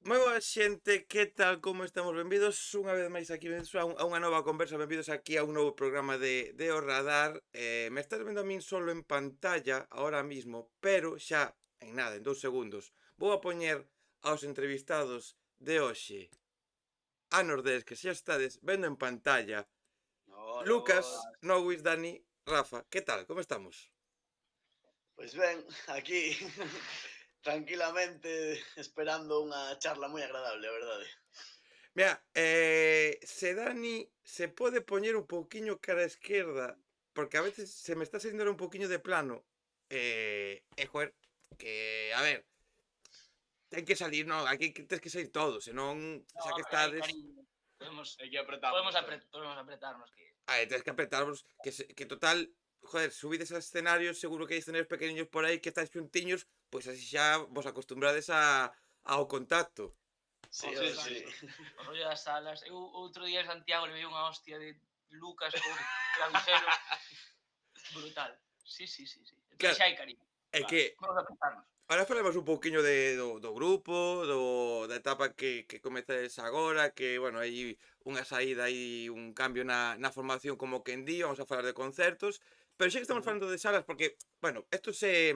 Moi boa xente, que tal, como estamos? Benvidos unha vez máis aquí, benvidos a unha nova conversa, benvidos aquí a un novo programa de O Radar. Me estás vendo a min solo en pantalla ahora mismo, pero xa, en nada, en 2 segundos, vou a poñer aos entrevistados de hoxe a Nordés, que xa estades vendo en pantalla. Hola, Lucas, boas. Nowis, Dani, Rafa, que tal, como estamos? Pois ben, aquí tranquilamente esperando unha charla moi agradable, a verdade. Mira, se Dani se pode poñer un pouquiño cara á esquerda, porque a veces se me está saindo ahora un pouquiño de plano, joder, que, a ver, ten que salir, no, aquí tes que sair todo, senón, No, xa que hai estades, cariño. Podemos, Hai que apretar. podemos apretarnos que... tes que apretarvos, que total, joder, subides a escenarios, seguro que hai escenarios pequeniños por aí que estáis xuntiños, pois así xa vos acostumbrades ao contacto. Sí, Os, sí. o rollo das salas. Eu outro día en Santiago le veio unha hostia de Lucas co clavijero. Brutal. Sí. Entón Claro, xa hai cariño. é Claro. que Vamos a apretarnos. ahora falemos un pouquiño do grupo, da etapa que comezades agora, que, bueno, hai unha saída, hai un cambio na formación como quen di, vamos a falar de concertos, pero xa que estamos falando de salas, porque, bueno, esto se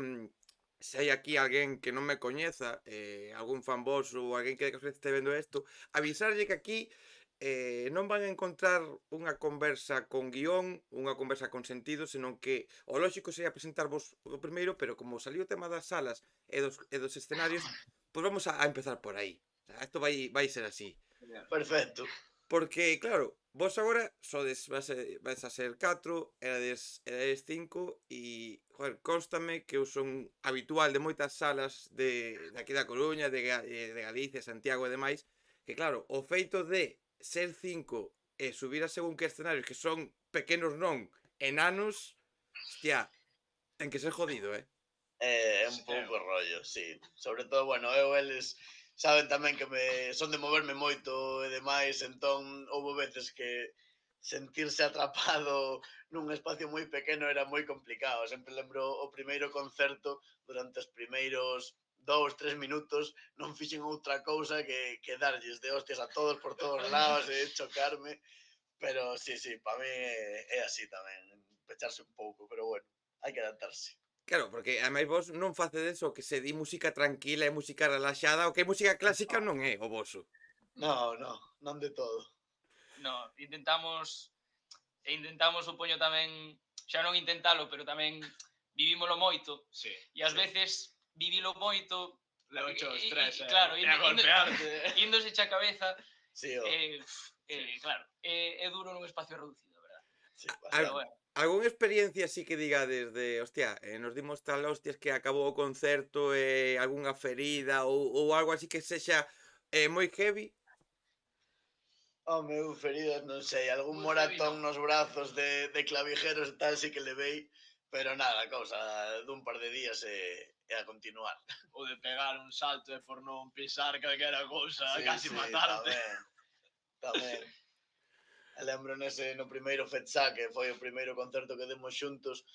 hai aquí alguén que non me coñeza, algún fan vos ou alguén que de casualidade este vendo isto, avisarlle que aquí non van a encontrar unha conversa con guión, unha conversa con sentido, senón que o lóxico sería presentarvos o primeiro, pero como saliu o tema das salas e dos escenarios, pois vamos a empezar por aí. O sea, isto vai ser así. Perfecto. Porque, claro, vos agora sodes, vais a ser 4, erades 5 e, joder, constame que eu son habitual de moitas salas de aquí da Coruña, de Galicia, Santiago e demais, que claro, o feito de ser 5 e subir a según que escenarios que son pequenos non, enanos, hostia, ten que ser jodido, eh? É un pouco rollo, sí. Sobre todo, bueno, eles saben tamén que son de moverme moito e demais, entón houve veces que sentirse atrapado nun espacio moi pequeno era moi complicado. Sempre lembro o primeiro concerto, durante os primeiros 2, 3 minutos non fixen outra cousa que darlles de hostias a todos por todos lados e chocarme, pero sí, para mí é así tamén, pecharse un pouco, pero bueno, hai que adaptarse. Claro, porque ademais vos non facedes o que se di música tranquila e música relaxada, o que é música clásica non é o voso. Non de todo. No, intentamos, supoño tamén, xa non intentalo, pero tamén vivímolo moito. Sí. E ás veces vivilo moito Leva cho estrés, claro, e a golpearte. índose xa cabeza, Sí, claro, é duro nun espacio reducido, verdad? sí, Pero bastante. bueno, Algún experiencia así que digades de, hostia, nos dimos tal hostias que acabou o concerto e algunha ferida ou algo así que sexa moi heavy? Home, eu feridas, non sei, algún Moi moratón heavy, nos brazos de clavijeros e tal, sí que levei, pero nada, cousa dun par de días e a continuar. Ou de pegar un salto e por non pisar calquera cousa, Sí, casi sí, matarte. tamén. E lembro no primeiro Fetsá, que foi o primeiro concerto que demos xuntos,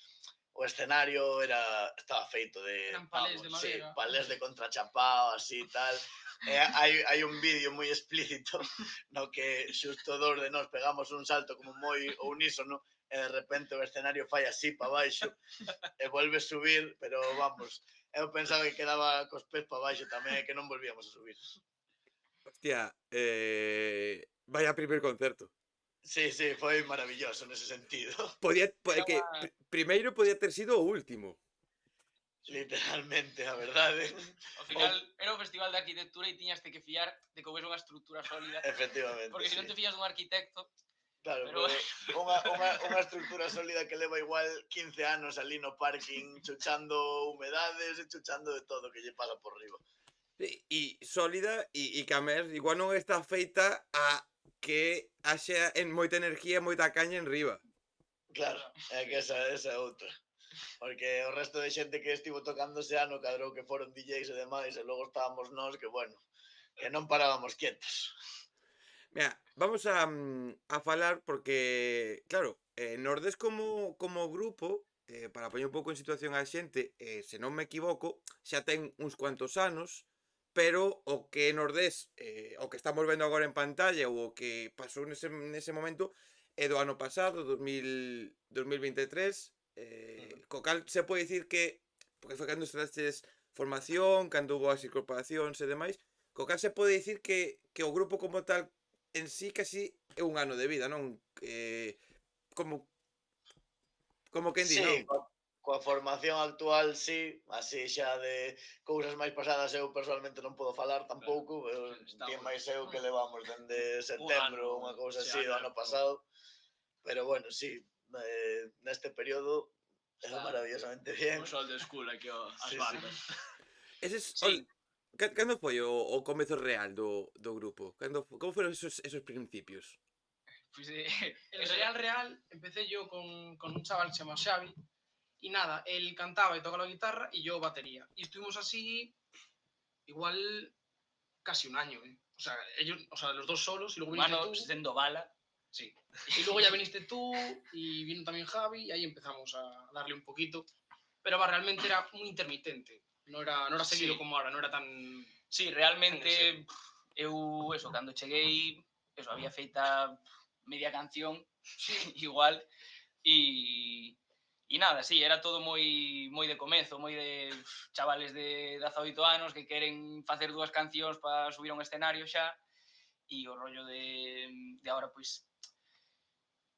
o escenario estaba feito de Eran palés de sí, madera. palés de contrachapao, así tal. E hai un vídeo moi explícito no que xusto dous de nós pegamos un salto como moi unísono e de repente o escenario fai así para baixo e volve subir, pero vamos, eu pensaba que quedaba cos pés para baixo tamén e que non volvíamos a subir. Hostia, vaya primer concerto. Sí, foi maravilloso nese sentido. Era Que unha... primeiro podía ter sido o último. Literalmente, a verdade. Ao final, era o festival de arquitectura e tiñaste que fiar de que houvese unha estrutura sólida. Efectivamente, Porque se non te fías dun arquitecto, claro, pero... unha estrutura sólida que leva igual 15 anos ali no parking chuchando humedades e chuchando de todo que lle pasa por riba. E sólida e que a mes igual non está feita a que haxa en moita energía e moita caña en riba. Claro, é que esa é outra. Porque o resto de xente que estivo tocando ese ano cadrou que foron DJs e demais e logo estábamos nós que, bueno, que non parábamos quietos. Mira, vamos a falar porque, claro, Nordes como grupo, para poñer un pouco en situación a xente, se non me equivoco, xa ten uns cuantos anos, pero o que nos des, o que estamos vendo agora en pantalla ou o que pasou nese momento é do ano pasado, 2023, co cal se pode dicir que, porque foi cando estarastes formación, cando houbo as incorporacións e demais, co cal se pode dicir que o grupo como tal en sí casi é un ano de vida, non? Como quen di, Sí, non? coa formación actual, sí, así xa de cousas máis pasadas eu personalmente non podo falar tampouco, ti máis eu que levamos dende setembro, ano, unha cousa sí, así do ano e ano pouco. pasado, pero bueno, sí, neste período é Está maravillosamente bien. Un sol de school aquí as Sí, sí. bandas. Eses, Sí, cando foi o comezo real do grupo? Como foron esos principios? pois El real, empecé yo con un chaval que se llama Xavi, y nada, él cantaba y tocaba la guitarra y yo batería. Y estuvimos así igual casi un año, ¿eh? O sea, los dos solos y luego viniste mano tú. sendo bala. Sí. Y luego ya viniste tú y vino también Javi y ahí empezamos a darle un poquito. Pero va, realmente era muy intermitente. No era seguido Sí. como ahora, no era tan... Sí, realmente Sí. eu, eso, cando cheguei, eso, había feita media canción, igual, e nada, sí, era todo moi de comezo, moi de chavales de 18 anos que queren facer dúas cancións para subir a un escenario xa, e o rollo de agora, pois,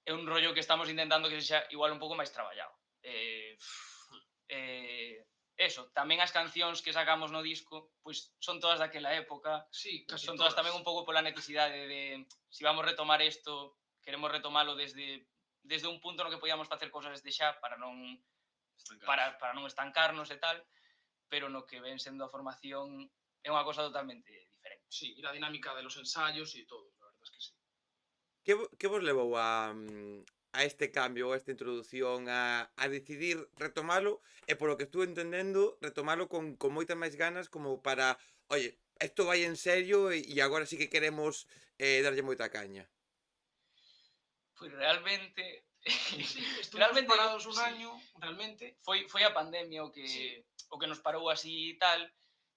é un rollo que estamos intentando que sexa igual un pouco máis traballado. Eso, tamén as cancións que sacamos no disco, pois son todas daquela época, Sí, casi son todas tamén un pouco pola necesidade de si vamos retomar isto, queremos retomalo desde un punto no que podíamos facer cosas desde xa para non estancarnos e tal, pero no que ven sendo a formación é unha cosa totalmente diferente. Sí, y la dinámica de los ensayos y todo, la verdad es que sí. Que vos levou a este cambio, ou a esta introdución, a decidir retomalo e polo que estuve entendendo, retomalo con moitas máis ganas como para, oye, isto vai en serio e agora sí que queremos darlle moita caña? Pois realmente Sí, estuvimos realmente parados un sí, año, realmente. foi a pandemia Sí. o que nos parou así e tal.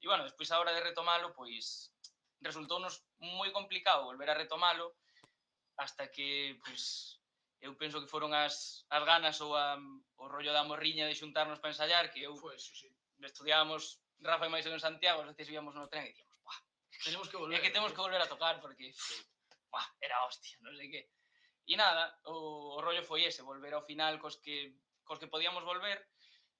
E bueno, despois a hora de retomalo, pois resultounos moi complicado volver a retomalo hasta que, pois, eu penso que foron as ganas ou o rollo da morriña de xuntarnos para ensayar, que eu Fue eso, sí. estudiábamos Rafa e máis en Santiago, as veces íbamos no tren e dicíamos, buah, Tenemos que volver. é que temos que volver a tocar porque, buah, era hostia, non sei que. E nada, o rollo foi ese, volver ao final cos que podíamos volver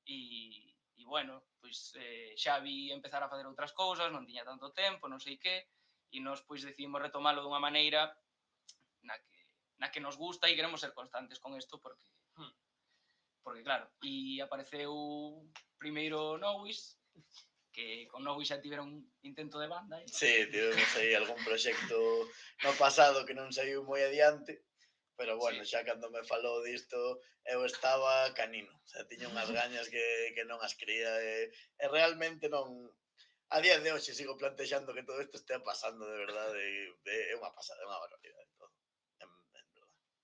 e bueno, pois Xavi empezar a facer outras cousas, non tiña tanto tempo, non sei que, e nós pois decidimos retomalo dunha maneira na que nos gusta e queremos ser constantes con isto porque claro, e apareceu primeiro Knowis, que con Knowis xa tiveron un intento de banda. Sí, tivemos aí algún proxecto no pasado que non saiu moi adiante, pero bueno, Sí. xa cando me falou disto, eu estaba canino, o sea, tiña unhas gañas que non as cría e realmente non, a día de hoxe sigo plantexando que todo isto estea pasando de verdade, é unha pasada, é unha barbaridade todo, en verdade.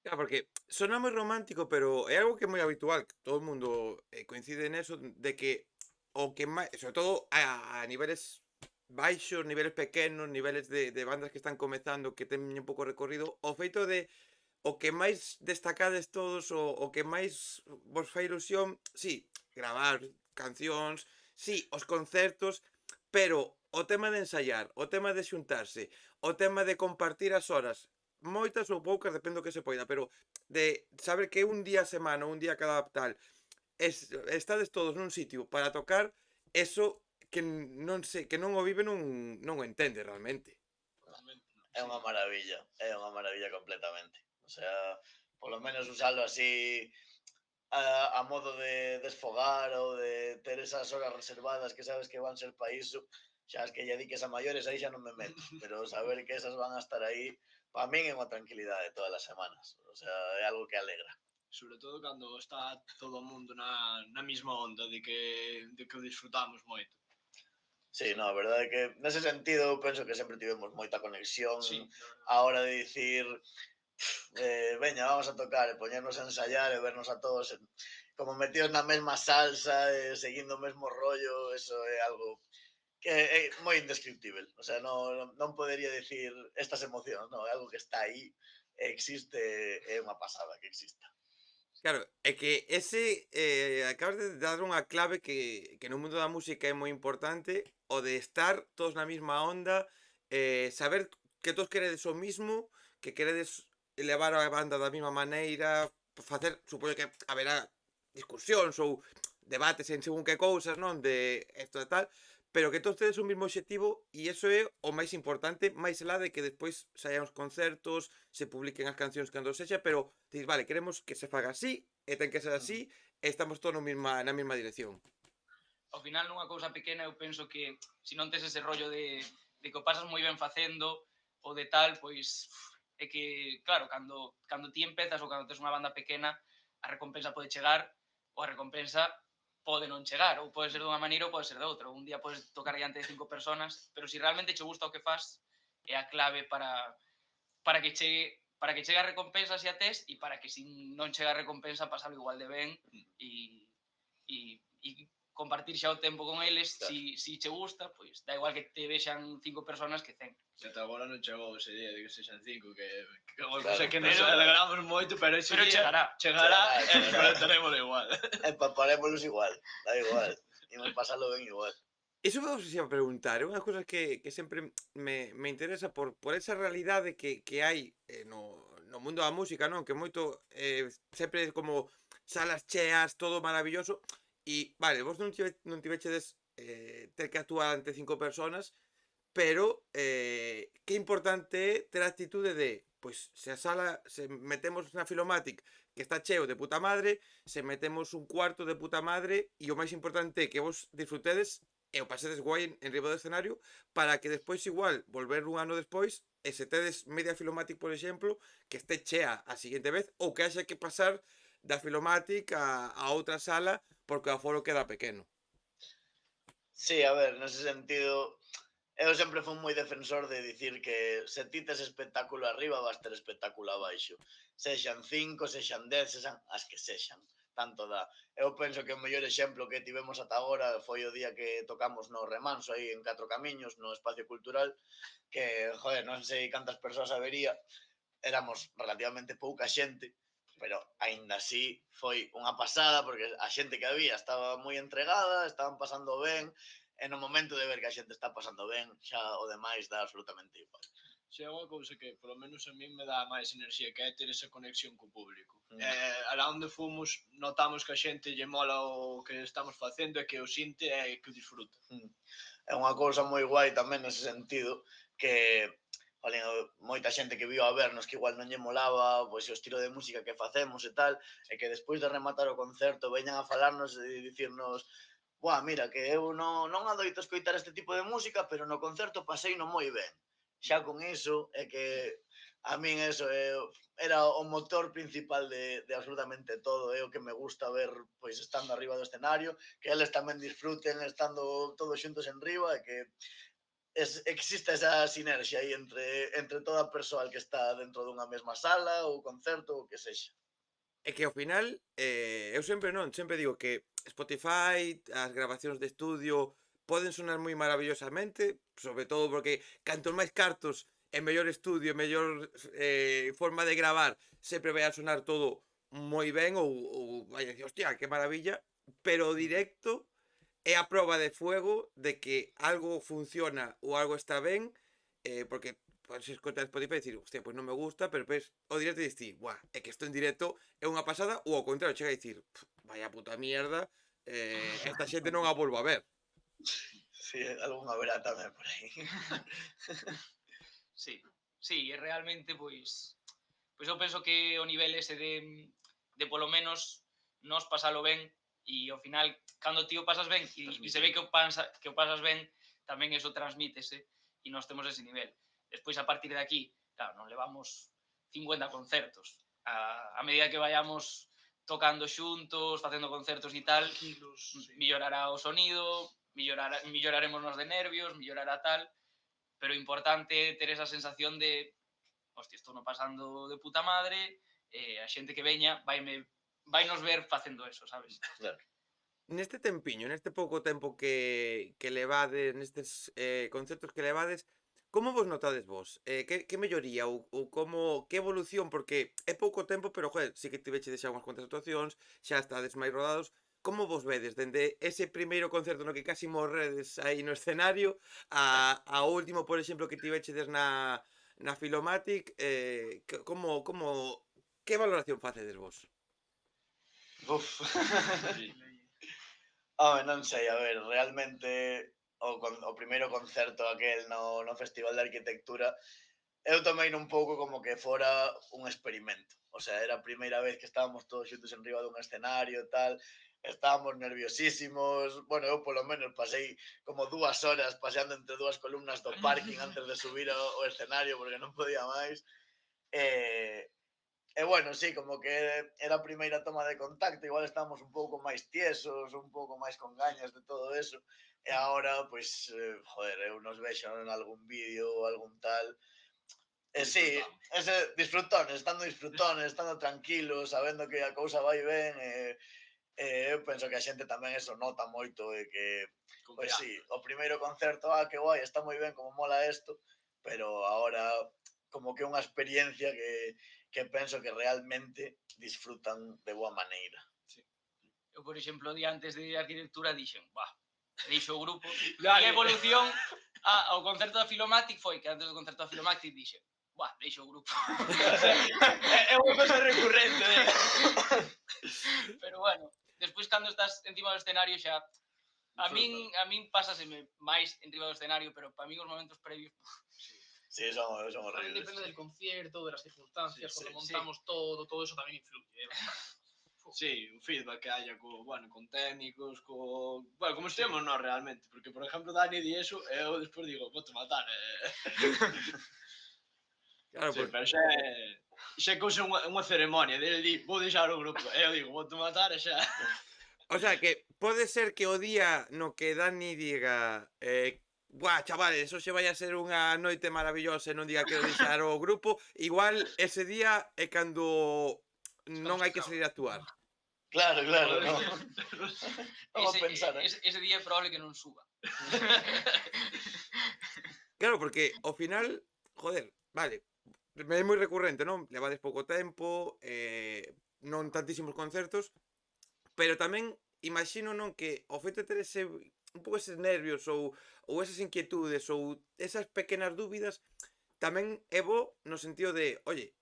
Claro, porque sona moi romántico, pero é algo que é moi habitual, que todo o mundo coincide neso, de que o que máis, sobre todo a niveles baixos, niveles pequenos, niveles de bandas que están comezando, que teñen pouco recorrido, o feito de o que máis destacades todos, o que máis vos fai ilusión, sí, gravar cancións, sí, os concertos, pero o tema de ensaiar, o tema de xuntarse, o tema de compartir as horas, moitas ou poucas, depende do que se poida, pero de saber que un día a semana, un día cada tal, estades todos nun sitio para tocar, eso que non sei, que non o vive non o entende realmente. É unha maravilla completamente. O sea, polo menos usalo así a modo de desfogar ou de ter esas horas reservadas que sabes que van ser para iso, xa as que lle diques a maiores aí xa non me meto, pero saber que esas van a estar aí, para min é unha tranquilidade todas as semanas, o sea, é algo que alegra. Sobre todo cando está todo o mundo na mesma onda de que o disfrutamos moito. Sí, no, a verdade é que nese sentido eu penso que sempre tivemos moita conexión Sí, a hora de dicir veña, vamos a tocar e poñernos a ensayar e vernos a todos como metidos na mesma salsa, seguindo o mesmo rollo, eso é algo que é moi indescriptível. O sea, non podería dicir estas emocións, non, é algo que está aí, existe, é unha pasada que exista. Claro, é que ese, acabas de dar unha clave que no mundo da música é moi importante, o de estar todos na mesma onda, saber que todos queredes o mismo, que queredes levar a banda da mesma maneira, facer, supoño que haberá discusións ou debates en según que cousas, non, de esto e tal, pero que todos tedes un mesmo obxectivo e iso é o máis importante, máis alá de que despois saian os concertos, se publiquen as cancións cando sexa, pero dis, vale, queremos que se faga así, e ten que ser así, e estamos todos na mesma dirección. Ao final, nunha cousa pequena, eu penso que se non tes ese rollo de que o pasas moi ben facendo ou de tal, pois é que, claro, cando ti empezas ou cando tes unha banda pequena, a recompensa pode chegar ou a recompensa pode non chegar, ou pode ser dunha maneira ou pode ser de outra. Un día podes tocar diante de 5 personas, pero se realmente che gusta o que fas, é a clave para que chegue a recompensa se a tes e para que se non chega a recompensa pasalo igual de ben e compartir xa o tempo con eles, Claro. si che gusta, pois da igual que te vexan 5 personas que 100. Que ata agora non chegou ese día de que sexan 5, que Claro, sei que nos pero- alegramos moito, pero ese pero día chegará. chegará e Chegará. disfrutaremos igual. Empaparémonos igual, da igual, imos pasalo ben igual. Iso vos xa preguntar, é unha das cousas que sempre me interesa por esa realidade que hai no mundo da música, non? Que moito, sempre é como salas cheas, todo maravilloso, e, vale, vos non tivechedes ter que actuar ante 5 personas, pero que importante é ter a actitude de, pois, se a sala, se metemos na Filomatic que está cheo de puta madre, se metemos un cuarto de puta madre, e o máis importante é que vos disfrutedes e o pasedes guai en riba do escenario, para que despois igual volver un ano despois e se tedes media Filomatic, por exemplo, que este chea a seguinte vez, ou que haxa que pasar da Filomatic a outra sala porque o aforo queda pequeno. Sí, a ver, nese sentido, eu sempre fui moi defensor de dicir que se ti tes espectáculo arriba, vas ter espectáculo abaixo. Sexan 5, sexan 10, sexan as que sexan. Tanto dá. Eu penso que o mellor exemplo que tivemos ata agora foi o día que tocamos no Remanso, aí en Catro Camiños, no Espacio Cultural, que, joder, non sei cantas persoas habería, éramos relativamente pouca xente, pero aínda así foi unha pasada, porque a xente que había estaba moi entregada, estaban pasando ben, e no momento de ver que a xente está pasando ben, xa o demais dá absolutamente igual. Se é unha cousa que, polo menos a min, me dá máis enerxía, que é ter esa conexión co público. Mm. Alá onde fomos, notamos que a xente lle mola o que estamos facendo e que o sinte e que o disfruta. É unha cousa moi guai tamén nese sentido, que jolín, moita xente que viu a vernos que igual non lle molaba pois, o estilo de música que facemos e tal, e que despois de rematar o concerto veñan a falarnos e dicirnos: "Buah, mira, que eu non adoito escoitar este tipo de música, pero no concerto paseino moi ben". Xa con iso é que a min eso era o motor principal de absolutamente todo, é o que me gusta ver pois estando arriba do escenario, que eles tamén disfruten estando todos xuntos en riba e que existe esa sinerxia aí entre toda a persoal que está dentro dunha mesma sala ou concerto ou que sexa. É que ao final, eu sempre digo que Spotify, as grabacións de estudio poden sonar moi maravillosamente, sobre todo porque cantos máis cartos e mellor estudio, mellor forma de gravar, sempre vai a sonar todo moi ben ou vai a dicir, hostia, que maravilla, pero o directo é a proba de fuego de que algo funciona ou algo está ben, porque podes escoitar Spotify e dicir, hostia, pois non me gusta, pero ves o directo e dicir, buah, é que isto en directo é unha pasada, ou ao contrario, chega a dicir, vaya puta mierda, esta xente non a volvo a ver. Sí, algunha verá tamén por aí. Sí, e realmente, pois eu penso que o nivel ese de polo menos nos pasalo ben e ao final, cando ti o pasas ben e se ve que o pasas ben, tamén eso transmítese e nós temos ese nivel. Despois, a partir de aquí, claro, non levamos 50 concertos. A medida que vayamos tocando xuntos, facendo concertos e tal, millorará o sonido, milloraremos nos de nervios, millorará tal, pero o importante é ter esa sensación de hostia, estou no pasando de puta madre, a xente que veña vainos ver facendo eso, sabes? Claro. neste tempiño, neste pouco tempo que levades, nestes concertos que levades, como vos notades vos? Que melloría ou como, que evolución? Porque é pouco tempo, pero, joder, si que tivechedes xa unhas cuantas actuacións, xa estades máis rodados. Como vos vedes dende ese primeiro concerto no que casi morredes aí no escenario ao último, por exemplo, que tivechedes na Filomatic, que valoración facedes vos? Uf. Sí. Non sei, a ver, realmente o primeiro concerto aquel no Festival de Arquitectura eu tomei un pouco como que fora un experimento. O sea, era a primeira vez que estábamos todos xuntos en riba dun escenario e tal, estábamos nerviosísimos, bueno, eu polo menos pasei como 2 horas paseando entre dúas columnas do parking antes de subir ao escenario porque non podía máis. E, E bueno, sí, como que era a primeira toma de contacto, igual estábamos un pouco máis tiesos, un pouco máis con gañas de todo eso. E agora, pois, joder, eu nos vexo en algún vídeo ou algún tal. E sí, disfrutones, estando tranquilos, sabendo que a cousa vai ben, eu penso que a xente tamén eso nota moito e que, pois sí, o primeiro concerto, que guai, está moi ben, como mola isto, pero agora como que unha experiencia que penso que realmente disfrutan de boa maneira. Eu, por exemplo, o día antes de arquitectura dixen, deixo o grupo. Dale. E a evolución ao concerto da Filomatic foi que antes do concerto da Filomatic dixen, deixo o grupo. É unha cosa recurrente. Pero bueno, despois cando estás encima do escenario xa a min pásaseme máis enriba do escenario, pero para min os momentos previos Sí, son También horribles. depende del concierto, de las circunstancias, Sí, cuando sí. montamos todo eso también influye. Sí, un feedback que haya con técnicos, bueno, como estemos nós realmente, porque por exemplo Dani di eso e eu despois digo, vou te matar. Claro, Sí, porque pero xa é cousa unha ceremonia, dele di, vou deixar o grupo, e eu digo, vou te matar e xa. o sea, que pode ser que o día no que Dani diga buah, chavales, hoxe vai a ser unha noite maravillosa e non diga quero deixar o grupo, igual ese día é cando non hai que salir a actuar. Claro, no. Vamos a pensar, ese día é probable que non suba. Claro, porque ao final, joder, vale, é moi recurrente, non? Levades pouco tempo, non tantísimos concertos, pero tamén imagino, non, que o feito de ter un pouco eses nervios ou esas inquietudes ou esas pequenas dúbidas tamén é bo no sentido de, oye,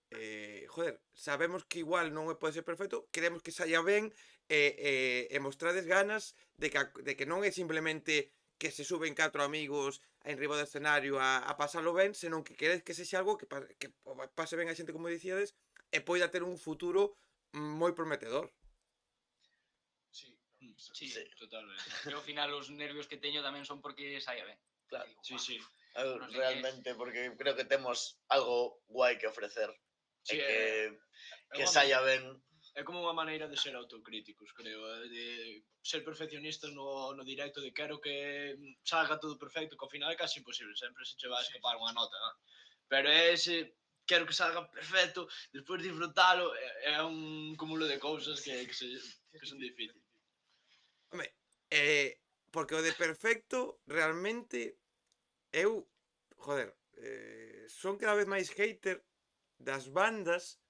joder, sabemos que igual non pode ser perfecto, queremos que saia ben e mostrades ganas de que non é simplemente que se suben 4 amigos enriba do escenario a pasalo ben, senón que queredes que sexa algo que pase ben a xente, como dicíades, e poida ter un futuro moi prometedor. Sí, Totalmente. E ao final os nervios que teño tamén son porque saia ben. Claro. Digo, Sí. non sei Realmente, porque creo que temos algo guai que ofrecer. Sí, E que unha- saia ben. É como unha maneira de ser autocríticos, creo, de ser perfeccionistas no directo, de quero que salga todo perfecto, que ao final é casi imposible, sempre se che vai a escapar unha nota, non? Pero é ese, quero que salga perfecto, despois disfrutalo, é un cúmulo de cousas que son difíciles. Home, porque o de perfecto realmente eu, joder, son cada vez máis hater das bandas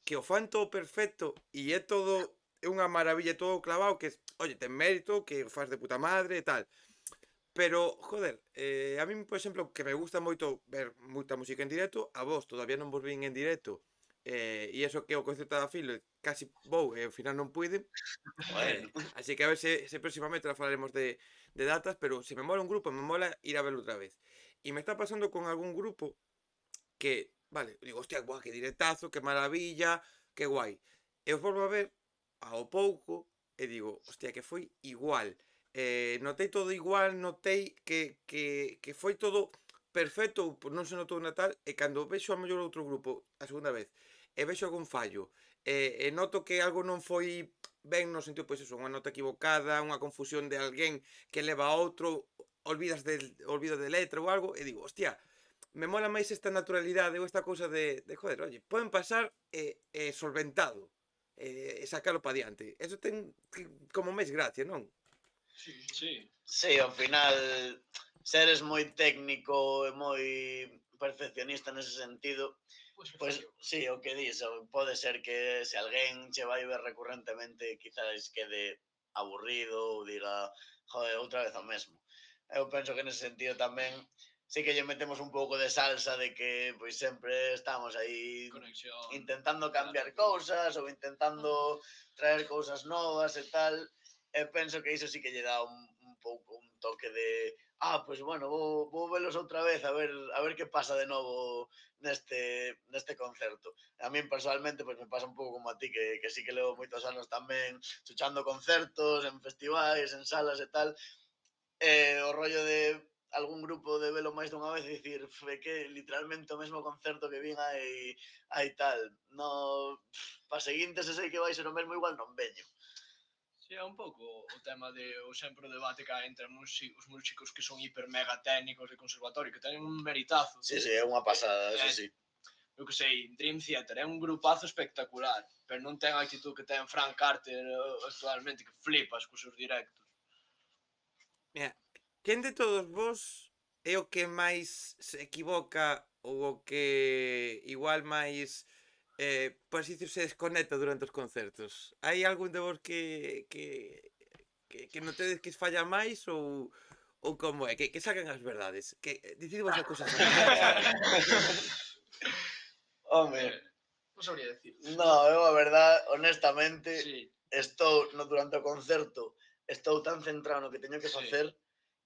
que o fan todo perfecto e é todo unha maravilla, todo clavado, que, oye, ten mérito, que o faz de puta madre e tal. Pero, joder, a mí, por exemplo, que me gusta moito ver moita música en directo, a vos todavía non vos vin en directo, e iso que o concerto da Filo casi vou e ao final non puiden, Bueno, así que a ver se próximamente falaremos de datas, pero se me mola un grupo, me mola ir a verlo outra vez. E me está pasando con algún grupo que, vale, digo, hostia, guau, que directazo, que maravilla, que guai. E os volvo a ver ao pouco e digo, hostia, que foi igual. Notei todo igual, notei que foi todo perfecto, non se notou na tal, e cando vexo a mellor outro grupo a segunda vez e vexo algún fallo, e noto que algo non foi ben no sentido, pois eso, unha nota equivocada, unha confusión de alguén que leva a outro, olvido de letra ou algo, e digo, hostia, me mola máis esta naturalidade ou esta cousa de joder, oye, poden pasar solventado e sacalo pa diante. Eso ten como máis gracia, non? Sí. Sí, ao final seres moi técnico e moi perfeccionista nese sentido, pois sí, o que dis, pode ser que se alguén che vai ver recurrentemente quizás quede aburrido ou diga, joder, outra vez o mesmo. Eu penso que nese sentido tamén sí que lle metemos un pouco de salsa de que pois sempre estamos aí Conexión. intentando cambiar cousas ou intentando traer cousas novas e tal. E penso que iso sí que lle dá un pouco un toque de pois bueno, vou velos outra vez a ver que pasa de novo neste concerto. A min personalmente pois me pasa un pouco como a ti que sí que levo moitos anos tamén chuchando concertos en festivais, en salas e tal. O rollo de algún grupo de velo máis dunha vez e dicir que literalmente o mesmo concerto que vin hai tal. No, pa seguinte se sei que vai ser o mesmo igual non veño. Sí, é un pouco o tema de o sempre o debate que hai entre os músicos que son hiper mega técnicos de conservatorio, que teñen un meritazo. Sí, é unha pasada, eso sí. Eu que sei, Dream Theater é un grupazo espectacular, pero non ten a actitud que ten Frank Carter actualmente, que flipas cos seus directos. Mira, quen de todos vos é o que máis se equivoca ou o que igual máis, por así dicir, se desconecta durante os concertos? Hai algún de vos que notedes que falla máis ou como é? Que sacan as verdades? Que decidimos a cousas Home, Non sabría decir. no, eu a verdad, honestamente, Sí, estou durante o concerto, estou tan centrado no que teño que Sí. facer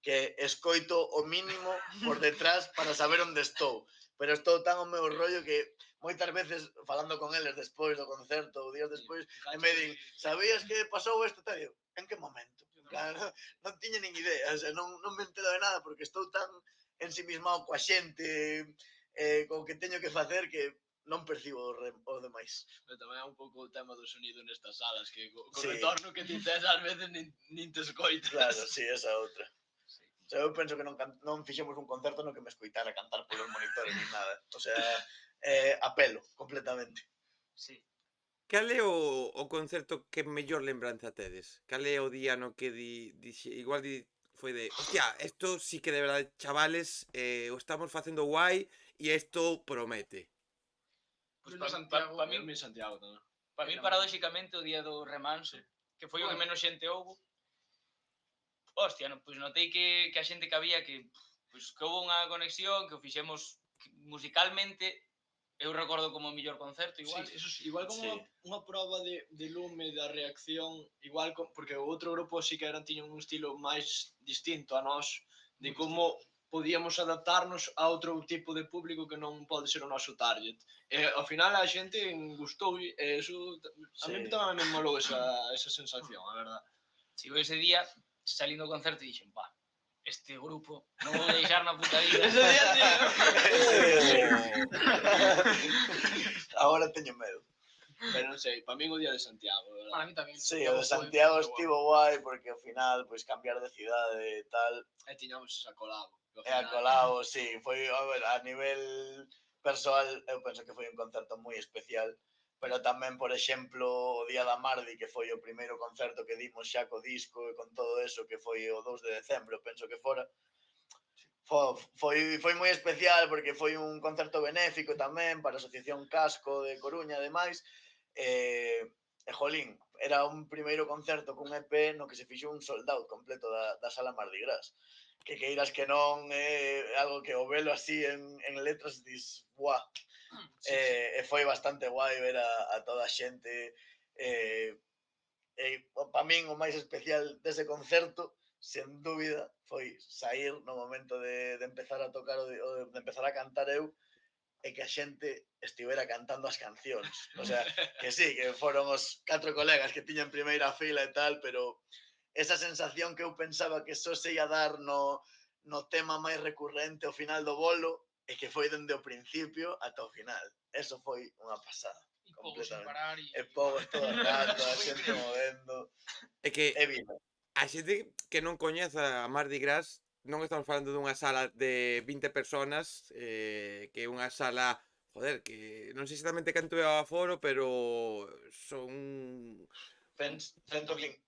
que escoito o mínimo por detrás para saber onde estou. Pero estou tan ao meu rollo que moitas veces falando con eles despois do concerto ou días despois e me din, sabías que pasou isto? Te digo, en que momento? Claro, non tiña nin idea, o sea, non me entero de nada porque estou tan ensimismado coa xente, co que teño que facer que non percibo o demais. pero tamén é un pouco o tema do sonido nestas salas, que co Sí. retorno que ti tes ás veces nin te escoitas. Claro, sí, esa outra. O sea, eu penso que non fixemos un concerto no que me escoitara cantar polos monitores nin nada. O sea, apelo, completamente. Sí. Cal é o concerto que mellor lembranza tedes? Cal é o día no que foi de, hostia, esto sí que de verdade, chavales, o estamos facendo guai e isto promete. Pois Yo en pa Santiago, pa min, En Santiago tamén. pa min paradóxicamente o día do remanso, que foi o que menos xente houbo. Hostia, pois notei que a xente que había pois que houbo unha conexión, que o fixemos musicalmente, eu recordo como o mellor concerto igual. Sí, eso sí, igual como Sí. unha proba de lume da reacción, igual porque o outro grupo sí que tiña un estilo máis distinto a nós, de Moi como podíamos adaptarnos a outro tipo de público que non pode ser o noso target. E ao final a xente gustou e eso a mí Sí. tamén me molou esa sensación, a verdad. Si eu ese día, salindo do concerto, dixen, este grupo non vou deixar na puta vida. Ese día sí, Agora teño medo. pero non sei, para min o día de Santiago, a verdad. Para mí tamén. Sí, o de Santiago estivo guai porque ao final, pois cambiar de cidade e tal, E tiñamos esa colabo. e a colao, sí, foi, a ver, a nivel persoal, eu penso que foi un concerto moi especial, pero tamén, por exemplo, o Día da Mardi, que foi o primeiro concerto que dimos xa co disco e con todo eso, que foi o 2 de decembro, penso que fora, foi moi especial porque foi un concerto benéfico tamén para a Asociación Casco de Coruña, ademais, e jolín, era un primeiro concerto cun EP no que se fixo un sold out completo da sala Mardi Gras. Que queiras que non é algo que o velo así en letras dis, buah. E foi bastante guai ver a toda a xente. Para min o máis especial dese concerto, sen dúbida, foi sair no momento de empezar a tocar o de empezar a cantar eu e que a xente estivera cantando as cancións. O sea, que sí, que foron os 4 colegas que tiñan primeira fila e tal, pero esa sensación que eu pensaba que só se ia dar no tema máis recurrente ao final do bolo e que foi dende o principio ata o final. Eso foi unha pasada. E pouco sen parar E poucos todo o rato, a xente movendo. É que É vida. a xente que non coñeza a Mardi Gras, non estamos falando dunha sala de 20 personas, que é unha sala, joder, que non sei exactamente canto é o aforo, pero son 120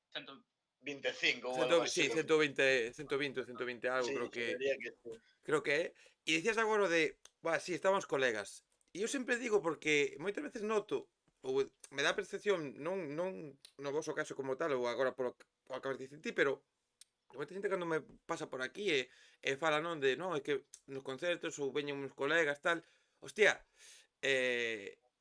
25 ou algo Sí, así. 120 ou 120 algo, Sí, debería que sí. creo que é. E dicías agora de, sí, estábamos colegas. E eu sempre digo porque moitas veces noto, ou me dá a percepción, non no voso caso como tal, ou agora polo que acabas de dicir ti, pero moita xente cando me pasa por aquí e fala, non, de, non, é que nos concertos ou veñen uns colegas, tal, hostia,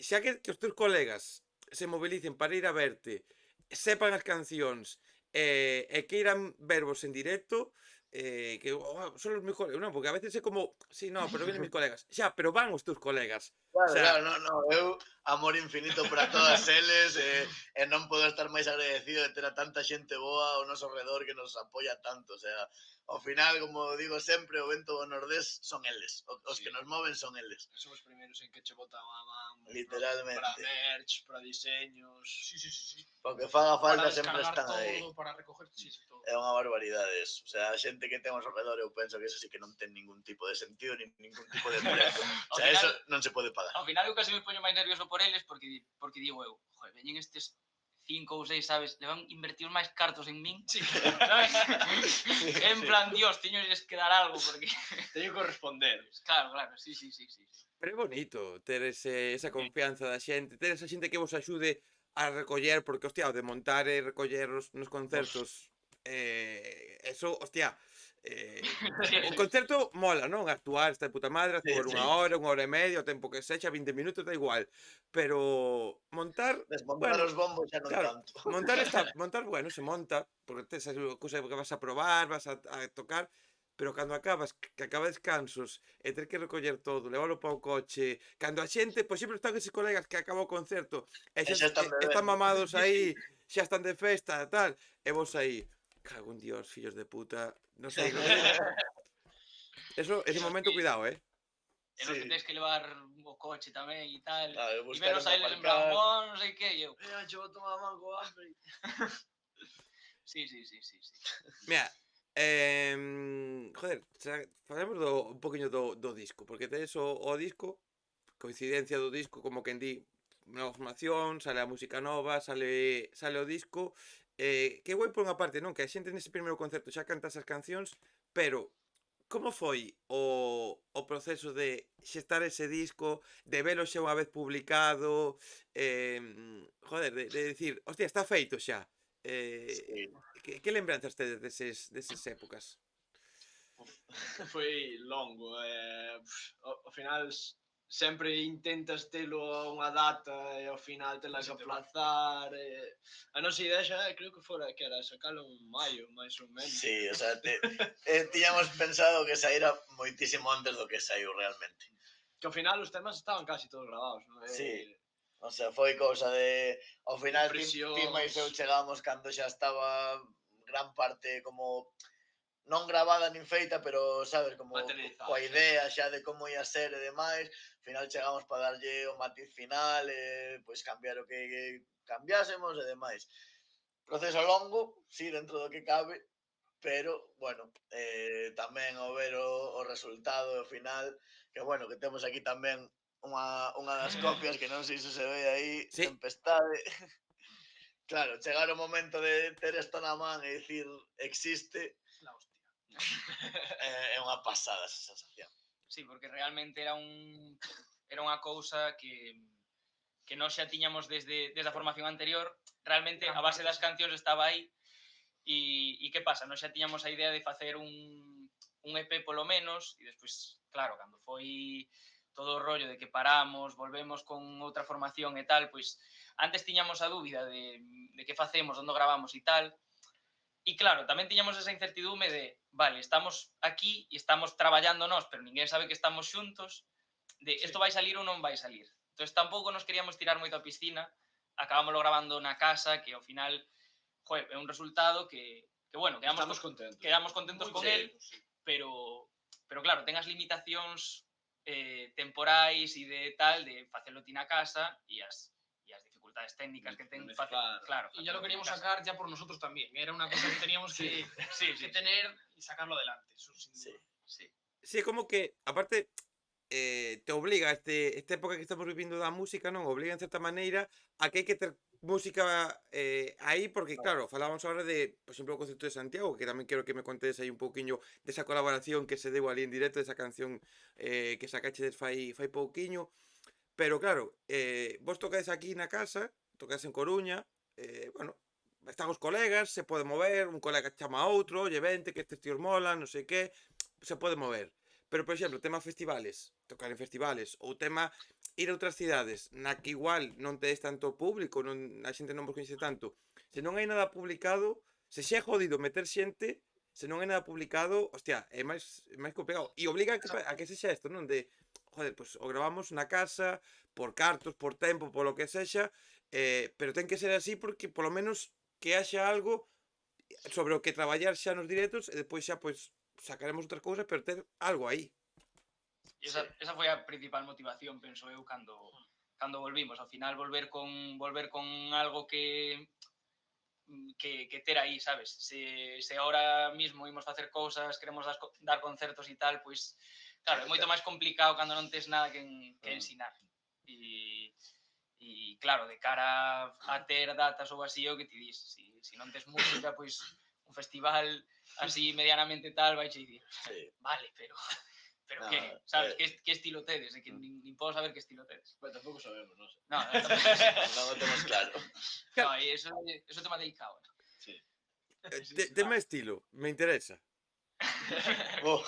xa que os teus colegas se mobilicen para ir a verte, sepan as cancións, e queiran vervos en directo, que son os mellores, non, porque a veces é como, sí, no, pero vienen mis colegas, xa, pero van os teus colegas, o Claro, sea, claro, no, eu amor infinito para todas eles e non podo estar máis agradecido de ter a tanta xente boa ao noso redor que nos apoia tanto, o sea, ao final, como digo sempre, o vento do Nordés son eles, os que Sí. nos moven son eles, Son os primeiros en que che botan a man literalmente. para merch, para diseños. Sí, sí, sí, sí. O que faga Para falta sempre descargar están todo, aí. para recoger, sí, sí, todo. É unha barbaridade eso. O sea, a xente que temos ao redor, eu penso que eso sí que non ten ningún tipo de sentido, ni ningún tipo de prezo. O Ao sea, eso final- non se pode pagar. Ao final eu casi me poño máis nervioso por eles porque digo eu, joder, veñen estes 5 ou 6, sabes, le van invertir máis cartos en min, Sí. sabes? En sí. plan, Dios, teñolles que dar algo porque Teño que responder. claro, sí. pero é bonito ter esa confianza da xente, ter esa xente que vos axude a recoller, porque, hostia, o de montar e recoller nos concertos, eso, hostia, un concerto mola, non? Actuar está de puta madre, Sí, actuar sí. unha hora e media, o tempo que sexa, 20 minutos, da igual. Pero montar, Desmontar bueno, os bombos xa non claro, tanto. montar, bueno, se monta, porque tes a cousa que vas a probar, vas a tocar, pero cando acabas, que acabades cansos e ter que recoller todo, leválo para o coche, cando a xente, pois sempre están eses colegas que acaba o concerto e E xa están están bebendo. mamados aí, xa están de festa, tal, e vos aí, cago en Dios, fillos de puta, non sei, ese momento, Sí. cuidado, E nos que Sí. tens que levar o coche tamén e tal. Claro, E buscar velos onde a eles en plan, aparcar. non sei que, e eu. Che boto a man co hambre. Sí. Mira, joder, falemos un poquinho do disco, porque tedes o disco, coincidencia do disco, como quen di, nova formación, sale a música nova, sale o disco, que guai por unha parte, non? Que a xente nese primeiro concerto xa canta esas cancións, pero como foi o proceso de xestar ese disco, de velo xa unha vez publicado, joder, de dicir, hostia, está feito xa. Sí. Que lembranzas tedes deses épocas? Foi longo. Ao final sempre intentas telo a unha data e ao final tela que aplazar. A nosa idea xa creo que fora que era sacalo en maio, máis ou menos. Sí, o sea, tiñamos pensado que saíra moitísimo antes do que saiu realmente. Que ao final os temas estaban casi todos gravados, non? Sí. O sea, foi cousa de... Ao final, ti máis eu Impresións. chegamos cando xa estaba gran parte como non grabada nin feita, pero, sabes, como Materializada, coa xa. idea xa de como ia ser e demais. Ao final chegamos para darlle o matiz final e pois cambiar o que cambiásemos e demais. Proceso longo, sí, dentro do que cabe, pero, bueno, tamén ao ver o resultado ao final, que, bueno, que temos aquí tamén unha das copias que non sei se se ve aí, Sí. Tempestade. Claro, chegar o momento de ter isto na man e dicir existe, La hostia. é unha pasada esa sensación. Sí, porque realmente era unha cousa que nós xa tiñamos desde a formación anterior. Realmente a base das cancións estaba aí. E que pasa? Nós xa tiñamos a idea de facer un EP polo menos, e despois, claro, cando foi todo o rollo de que paramos, volvemos con outra formación e tal, pois antes tiñamos a dúbida de que facemos, onde gravamos e tal. E claro, tamén tiñamos esa incertidume de, vale, estamos aquí e estamos traballando nós, pero ninguén sabe que estamos xuntos, de isto vai salir ou non vai salir. Entón, tampouco nos queríamos tirar moito a piscina, acabámoslo grabando na casa, que ao final, joder, é un resultado que bueno, Estamos contentos. quedamos contentos con Sí. él, pero claro, ten as limitacións temporais e de tal, de facelo ti na casa e as dificultades técnicas que ten Mezclar. claro. Y ya lo queríamos facelo sacar ya por nosotros también. Era una cosa que teníamos que, Sí, que tener y sacarlo adelante. Eso sin duda. Sí. sí. Sí, como que, aparte, te obliga esta época que estamos vivindo da música, non? Obliga en certa maneira a que hai que ter música aí, porque claro, falábamos agora de, por exemplo, o concerto de Santiago, que tamén quero que me contedes aí un pouquiño desa colaboración que se deu ali en directo, desa canción que sacachedes fai pouquiño, pero claro, vos tocades aquí na casa, tocades en Coruña, bueno, están os colegas, se pode mover, un colega chama a outro, oye, vente, que estes tíos molan, non sei que, se pode mover. Pero, por exemplo, tema festivales, tocar en festivales, ou tema ir a outras cidades, na que igual non tedes tanto público, a xente non vos coñece tanto, se non hai nada publicado, se xa é jodido meter xente, se non hai nada publicado, hostia, é máis complicado. E obliga a que sexa isto, non? De, joder, pues o gravamos na casa, por cartos, por tempo, polo que sexa, pero ten que ser así porque polo menos que haxa algo sobre o que traballar xa nos directos e despois xa pois sacaremos outras cousas, pero ter algo aí. E esa foi a principal motivación, penso eu, cando volvimos. Ao final, volver con algo que ter aí, sabes? Se ahora mismo imos facer cousas, queremos dar concertos e tal, pois, claro, é moito máis complicado cando non tes nada que ensinar. E claro, de cara a ter datas ou así, o que ti dis, se non tes música, pois un festival así medianamente tal vai che dicir, vale, pero No, que, sabes, que estilo tedes, que nin podo saber que estilo tedes. Pero tampouco sabemos, non sei. No, Non o temos claro. no, e eso é tema delicado. Sí. Tema estilo, me interesa. Oh,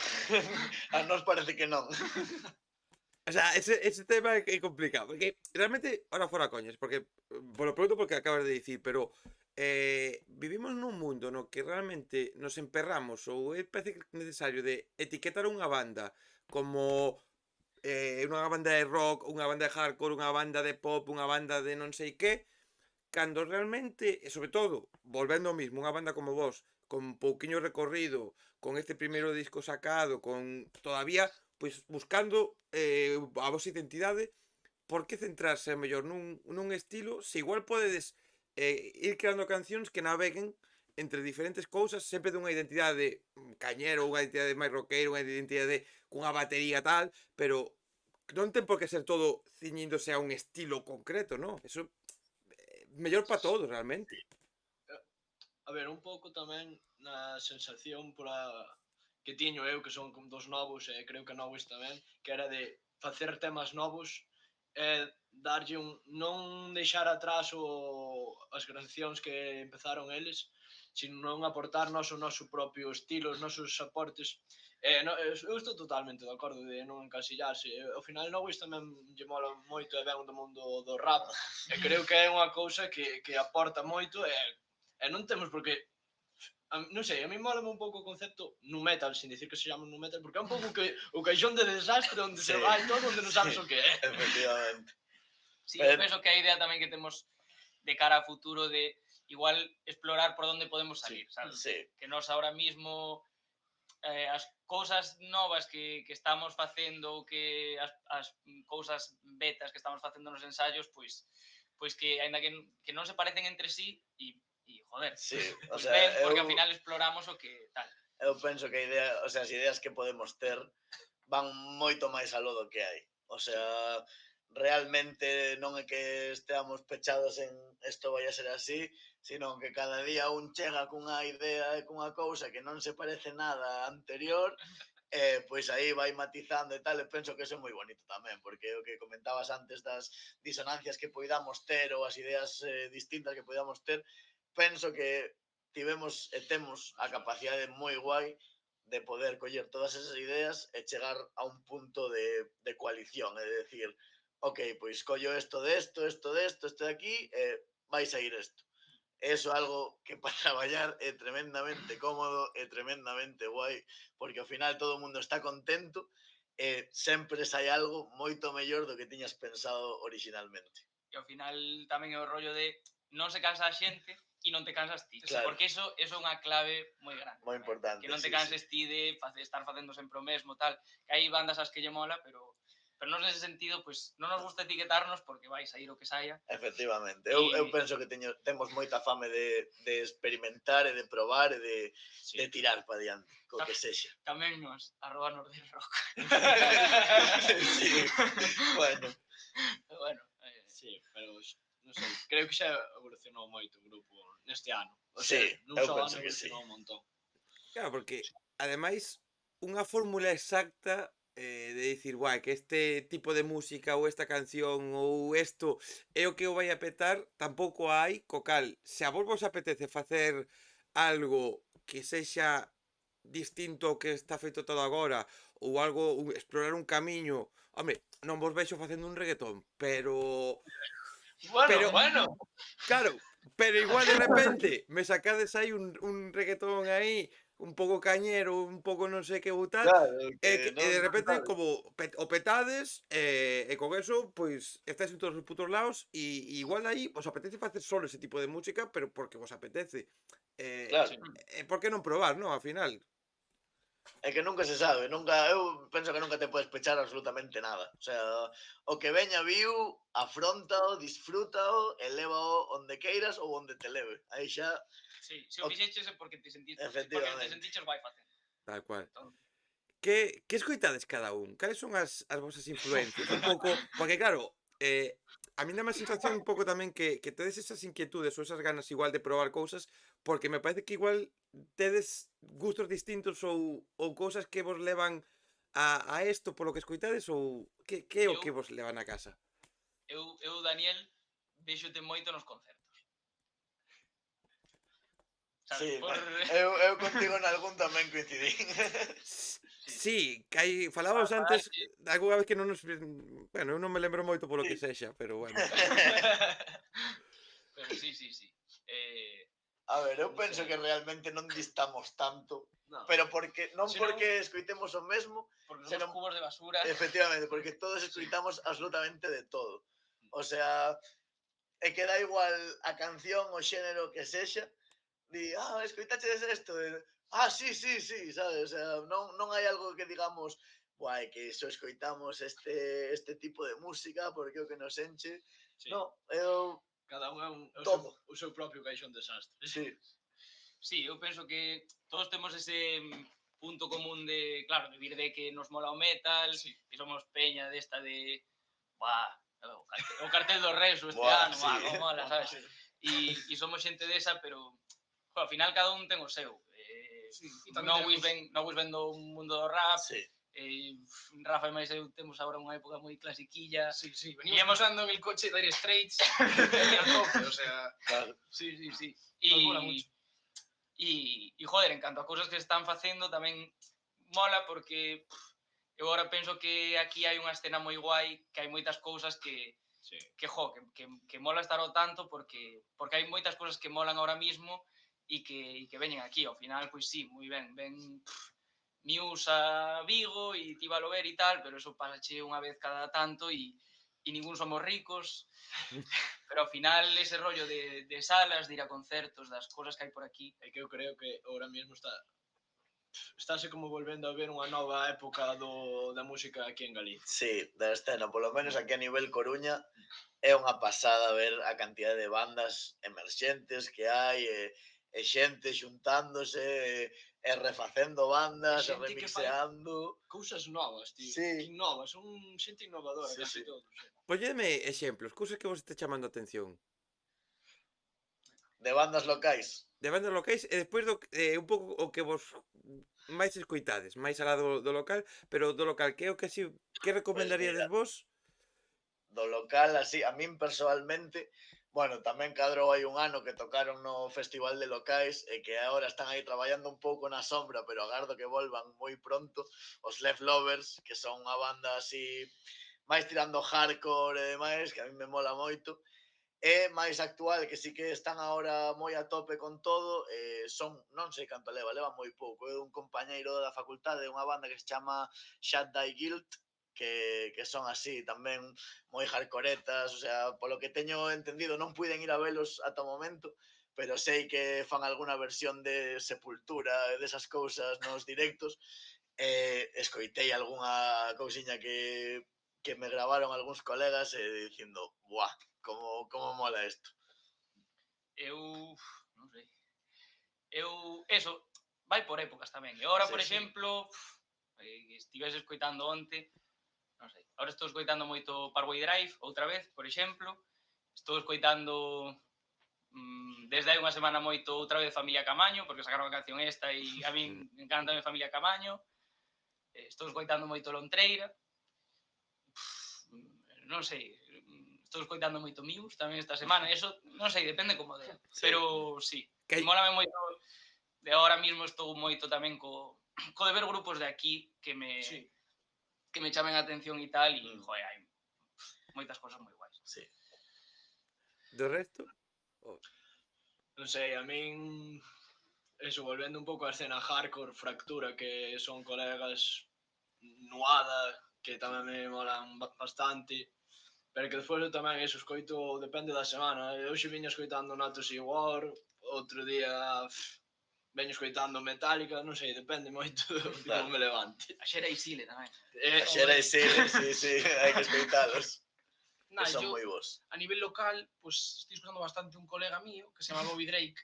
a nos parece que non. O sea, ese tema é complicado, porque realmente, ahora fora coñas, porque, polo pregunto porque acabas de dicir, pero vivimos nun mundo no que realmente nos emperramos ou parece necesario de etiquetar unha banda como unha banda de rock, unha banda de hardcore, unha banda de pop, unha banda de non sei que, cando realmente, e sobre todo, volvendo ao mismo, unha banda como vos, con pouquiño recorrido, con este primeiro disco sacado, con todavía, pois, buscando a vosa identidade, por que centrarse mellor nun estilo, se igual podedes ir creando cancións que naveguen entre diferentes cousas, sempre dunha identidade cañero, unha identidade máis rockero, unha identidade cunha batería tal, pero non ten por que ser todo ciñíndose a un estilo concreto, non? Eso mellor para todos, realmente. A ver, un pouco tamén na sensación que tiño eu, que son como dos novos, e creo que novos tamén, que era de facer temas novos e darlle non deixar atrás as cancións que empezaron eles, sino non aportar o noso propio estilo, os nosos aportes. Eu estou totalmente de acordo de non encasillarse. Ao final, Nowis tamén lle mola moito e ven do mundo do rap, e creo que é unha cousa que aporta moito e non temos por que non sei, a mí mola un pouco o concepto nu metal, sin dicir que se chama nu metal, porque é un pouco o caixón de desastre onde se vai todo, onde non sabes o que é. Efectivamente. Sí, eu penso que a idea tamén que temos de cara a futuro de igual explorar por onde podemos salir, sabes? Sí. Que nós ahora mismo as cousas novas que estamos facendo, que as cousas betas que estamos facendo nos ensaios, pois que aínda que non se parecen entre sí e joder, Sí, o pois sea, ben, porque ao final exploramos o que tal. Eu penso que a idea, o sea, as ideas que podemos ter van moito máis aló do que hai. O sea, realmente non é que esteamos pechados en isto vai a ser así, sino que cada día un chega cunha idea e cunha cousa que non se parece nada anterior, pois aí vai matizando e tal, e penso que eso é moi bonito tamén, porque o que comentabas antes das disonancias que poidamos ter ou as ideas distintas que poidamos ter, penso que tivemos e temos a capacidade moi guai de poder coller todas esas ideas e chegar a un punto de coalición, é decir, ok, pois collo isto de isto de aquí, vai sair isto. Eso é algo que para traballar é tremendamente cómodo, é tremendamente guai, porque ao final todo o mundo está contento e sempre sai algo moito mellor do que tiñas pensado originalmente. E ao final tamén é o rollo de non se cansa a xente e non te cansas ti, Claro. porque eso é unha clave moi grande. Moi importante, Que non te sí, canses ti de estar facendo sempre o mesmo, tal, que hai bandas as que lle mola, pero pero nos nese sentido, pois, non nos gusta etiquetarnos porque vai sair o que saia. Efectivamente. Eu E penso que temos moita fame de experimentar e de probar e de tirar para diante, co que sexa. tamén nos, @nordelrock. Sí, bueno. Pero bueno, Sí, pero non sei, creo que xa evolucionou moito o grupo neste ano. O Sí, sea, nun eu só penso ano que sí. evolucionou un montón. Claro, porque ademais unha fórmula exacta de dicir, guai, que este tipo de música ou esta canción ou isto é o que o vai a petar, tampouco hai, co cal, se a vos apetece facer algo que sexa distinto ao que está feito todo agora ou algo, explorar un camiño, home, non vos vexo facendo un reggaetón, pero bueno, Pero- claro, pero igual de repente me sacades aí un reggaetón aí, un pouco cañero, un pouco non sei que ou tal, Claro, e de repente como o petades, e con eso, pois, estáis en todos os putos lados, e igual aí vos apetece facer solo ese tipo de música, pero porque vos apetece. Claro. Por que non probar, non, ao final? É que nunca se sabe, eu penso que nunca te podes pechar absolutamente nada. O sea, o que veña viu, afrontao, disfrútao e lévao onde queiras ou onde te leve. Aí xa, sí, se o fixeches é porque te Efectivamente. sentiches vai facendo. Tal cual. Entón, Que escoitades cada un? Cales son as vosas influencias? Un pouco, porque claro, a min dá má sensación un pouco tamén que tedes esas inquietudes ou esas ganas igual de probar cousas, porque me parece que igual tedes gustos distintos ou cousas que vos levan a isto polo que escoitades ou que é o Eu- que vos levan a casa? eu Daniel, véxote moito nos concertos. Sabes, sí, por... eu contigo en algún tamén coincidín. Sí, que hai falábamos antes algunha vez que non nos bueno, eu non me lembro moito polo que sexa, pero bueno. Pero sí. A ver, eu penso que realmente non distamos tanto, No. pero porque non Senón- porque escoitemos o mesmo, Porque Senón- somos cubos de basura. efectivamente, porque todos escoitamos absolutamente de todo. O sea, é que dá igual a canción, o xénero que sexa, escoitaches isto, sí, sabes? O sea, non hai algo que digamos, guai, que só escoitamos este tipo de música porque é o que nos enche. Sí. No, eu Cada un é todo. o seu propio caixón desastre. Sí, Sí, eu penso que todos temos ese punto común de, claro, de vir de que nos mola o metal, Sí. que somos peña desta de, buah, o cartel do Reso este Buah, ano, sí. buah, como mola, sabes? E somos xente desa, pero ao final cada un ten o seu. Sí, e tamén Non vos vendo un mundo do rap, sí. Rafa e máis eu temos agora unha época moi clasiquilla. Sí, veníamos usando en el coche Dire Straits y al tope, o sea, Claro. Sí. Nos mola mucho. E joder, en canto a cousas que están facendo tamén mola porque eu agora penso que aquí hai unha escena moi guai, que hai moitas cousas que mola estar ao tanto porque hai moitas cousas que molan ahora mismo e que veñen aquí. Ao final, pois sí, moi ben, ven Muse a Vigo e ti valo ver e tal, pero eso pasache unha vez cada tanto e ningún somos ricos, pero ao final ese rollo de salas, de ir a concertos, das cousas que hai por aquí. É que eu creo que ahora mesmo estáse como volvendo a ver unha nova época da música aquí en Galicia. Sí, da escena, polo menos aquí a nivel Coruña, é unha pasada ver a cantidad de bandas emerxentes que hai, e xente xuntándose, e refacendo bandas, e Xente que fai remixeando. Cousas novas, tío. Sí. Que innovas, son xente innovadora, Sí, casi sí. todos. Polledme exemplos, cousas que vos este chamando a atención. De bandas locais. De bandas locais e despois un pouco o que vos máis escoitades, máis alá do local, pero do local, que é o que así, que recomendaríades vos? Do local, así, a min persoalmente, bueno, tamén cadrou hai un ano que tocaron no Festival de Locais e que agora están aí traballando un pouco na sombra, pero agardo que volvan moi pronto, os Left Lovers, que son unha banda así máis tirando hardcore e demais, que a mí me mola moito. E máis actual, que sí que están agora moi a tope con todo, son, non sei canto leva moi pouco, é un compañeiro da facultade, unha banda que se chama Shut Die Guilt, que son así tamén moi hardcoretas, o sea, polo que teño entendido non puiden ir a velos ata o momento, pero sei que fan alguna versión de Sepultura e desas cousas nos directos, escoitei algunha cousiña que que me grabaron algúns colegas dicindo, buah, como mola isto. Non sei. Eso, vai por épocas tamén. E agora, Sí, por sí. exemplo, estivese escoitando onte, non sei, agora estou escoitando moito Parkway Drive, outra vez, por exemplo. Estou escoitando desde hai unha semana moito outra vez Familia Camaño, porque sacaron a canción esta e a min encanta a Familia Camaño. Estou escoitando moito Lontreira. Non sei, estou escoitando moito Muse tamén esta semana. Eso, non sei, depende como dea. Sí. Pero sí, Que- mólame moito. De agora mismo estou moito tamén co de ver grupos de aquí que me chamen a atención e tal, e, joder, hai moitas cosas moi guais. Sí. Do resto? Non sei, a min eso, volvendo un pouco á escena hardcore, Fractura, que son colegas, Nuada, que tamén me molan bastante, pero que despois eu tamén eso, escoito, depende da semana. Hoxe viño escoitando Natos e War, outro día veño escoitando Metallica, non sei, depende moito de como me levante. A Xera e Sile tamén. A Xera e Sile, sí, hai que escoitalos. Nah, Que son yo, moi bons. a nivel local, pues estoy escuchando bastante un colega mío que se llama Bobby Drake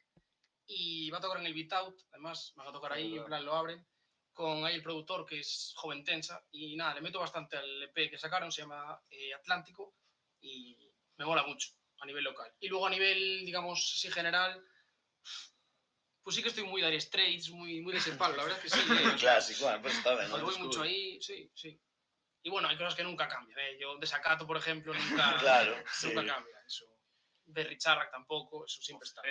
y va a tocar en el Beat Out, además van a tocar ahí, en plan lo abren, con ahí el productor que es Joven Tensa y nada, le meto bastante al EP que sacaron, se llama Atlántico y me mola mucho a nivel local. Y luego a nivel, digamos, así general, pues sí que estoy muy Dire Straits, muy de ese palo, la verdad es que sí. Clásico, bueno, pues está ben. Pues voy mucho ahí, sí. Y bueno, hay cosas que nunca cambian, ¿eh? Yo, Desacato, por ejemplo, nunca, Claro, sí. nunca cambia. Eso. Berry Charrac tampoco, eso siempre está.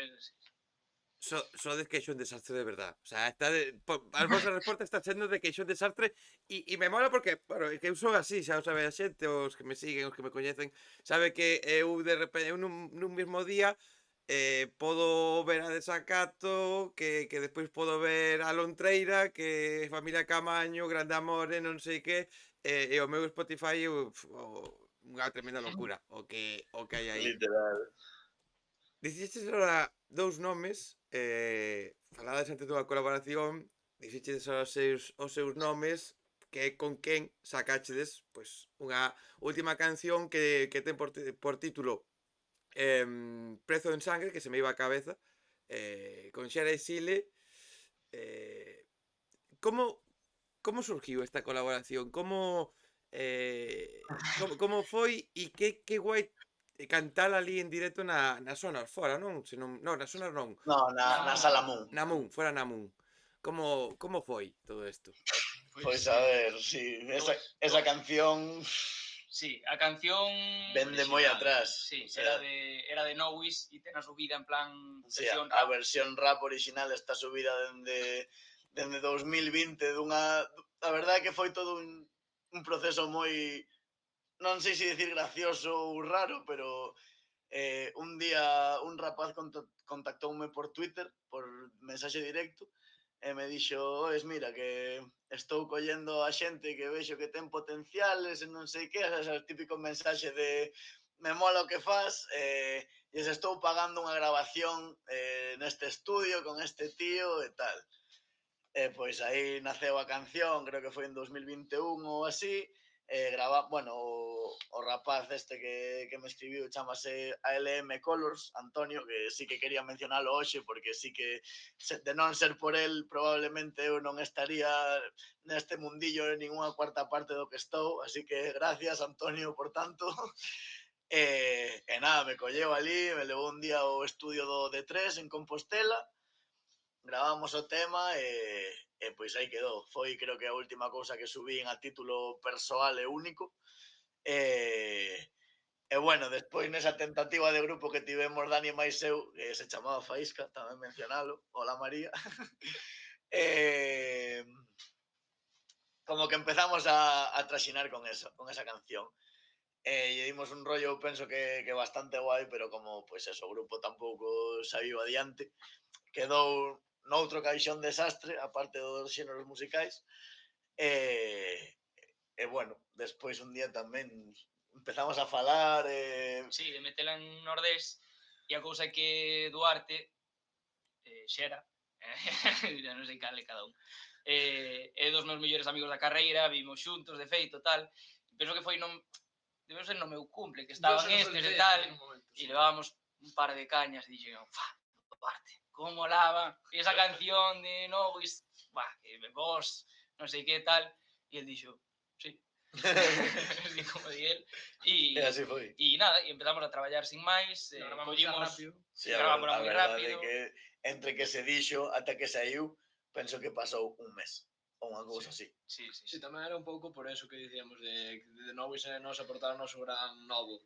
Sodes que é un desastre de verdad. O sea, as vosas respostas están sendo de que é un desastre e me mola porque, bueno, que eu son así, xa o sabe a xente, os que me siguen, os que me coñecen, sabe que eu de repente, nun mesmo día, podo ver a Desacato, que despois podo ver a Lontreira, que Familia Camaño, Grande Amore, non sei que, e o meu Spotify é unha tremenda locura o que hai aí. Literal. Dixestes ahora dous nomes, falades antes dunha colaboración, dixestes os seus nomes, que é con quen sacachedes pois, unha última canción que ten por título Prezo en Sangre, que se me iba a cabeza, con Xera e Sile. Como surgiu esta colaboración? Como foi e que guai cantar ali en directo na Sonar fora, non? Na Sonar non. No, na Salamún. Fora na Mun. Como foi todo isto? Pois a ver, sí, esa canción Sí, a canción vende moi original. atrás. Sí, O sea, era de Knowis e ten a subida en plan sí, versión a rap. versión rap original está subida dende 2020 dunha... A verdade é que foi todo un proceso moi... Non sei se dicir gracioso ou raro, pero un día un rapaz contactoume por Twitter, por mensaxe directo, e me dixo, oes, mira, que estou collendo a xente que vexo que ten potenciales e non sei que, ese típico mensaxe de me mola o que faz, e se estou pagando unha grabación neste estudio con este tío e tal. E pois aí naceu a canción, creo que foi en 2021 ou así, bueno, o rapaz este que me escribiu chamase ALM Colors, Antonio, que sí que quería mencionalo hoxe, porque sí que de non ser por él probablemente eu non estaría neste mundillo en ninguna cuarta parte do que estou, así que gracias Antonio por tanto. E nada, me colleu ali, me levou un día ao estudio do D3 en Compostela, gravamos o tema e pois aí quedou. Foi, creo que a última cousa que subín a título persoal e único. E bueno, despois nesa tentativa de grupo que tivemos Dani e máis eu, que se chamaba Faísca, tamén mencionalo, hola María, como que empezamos a traxinar con esa canción. E lle dimos un rollo, penso que bastante guai, pero como, pois eso, o grupo tampouco saiu adiante, quedou noutro caixón desastre, aparte dos xéneros musicais, e bueno, despois un día tamén empezamos a falar. Sí, de metela en Nordés, e a cousa é que Duarte, Xera, ya non sei cal é cada un, é dos meus mellores amigos da carreira, vimos xuntos, de feito, tal, penso que foi debeu ser no meu cumple, que Yo estaban se lo estes solté e tal, en un momento, e sí. levábamos un par de cañas e dixen, Duarte, como molaba esa canción de Novis, que vos, non sei que tal, e el dixo, sí, así como di el, E así foi. e nada, e empezamos a traballar sin máis, Lo grabamos xa collimos, rápido. Sí, grabamos a moi verdade rápido. é que entre que se dixo ata que saiu, penso que pasou un mes ou unha cousa así. Sí. Sí, tamén era un pouco por eso que dicíamos de novo e nos aportar o noso gran novo.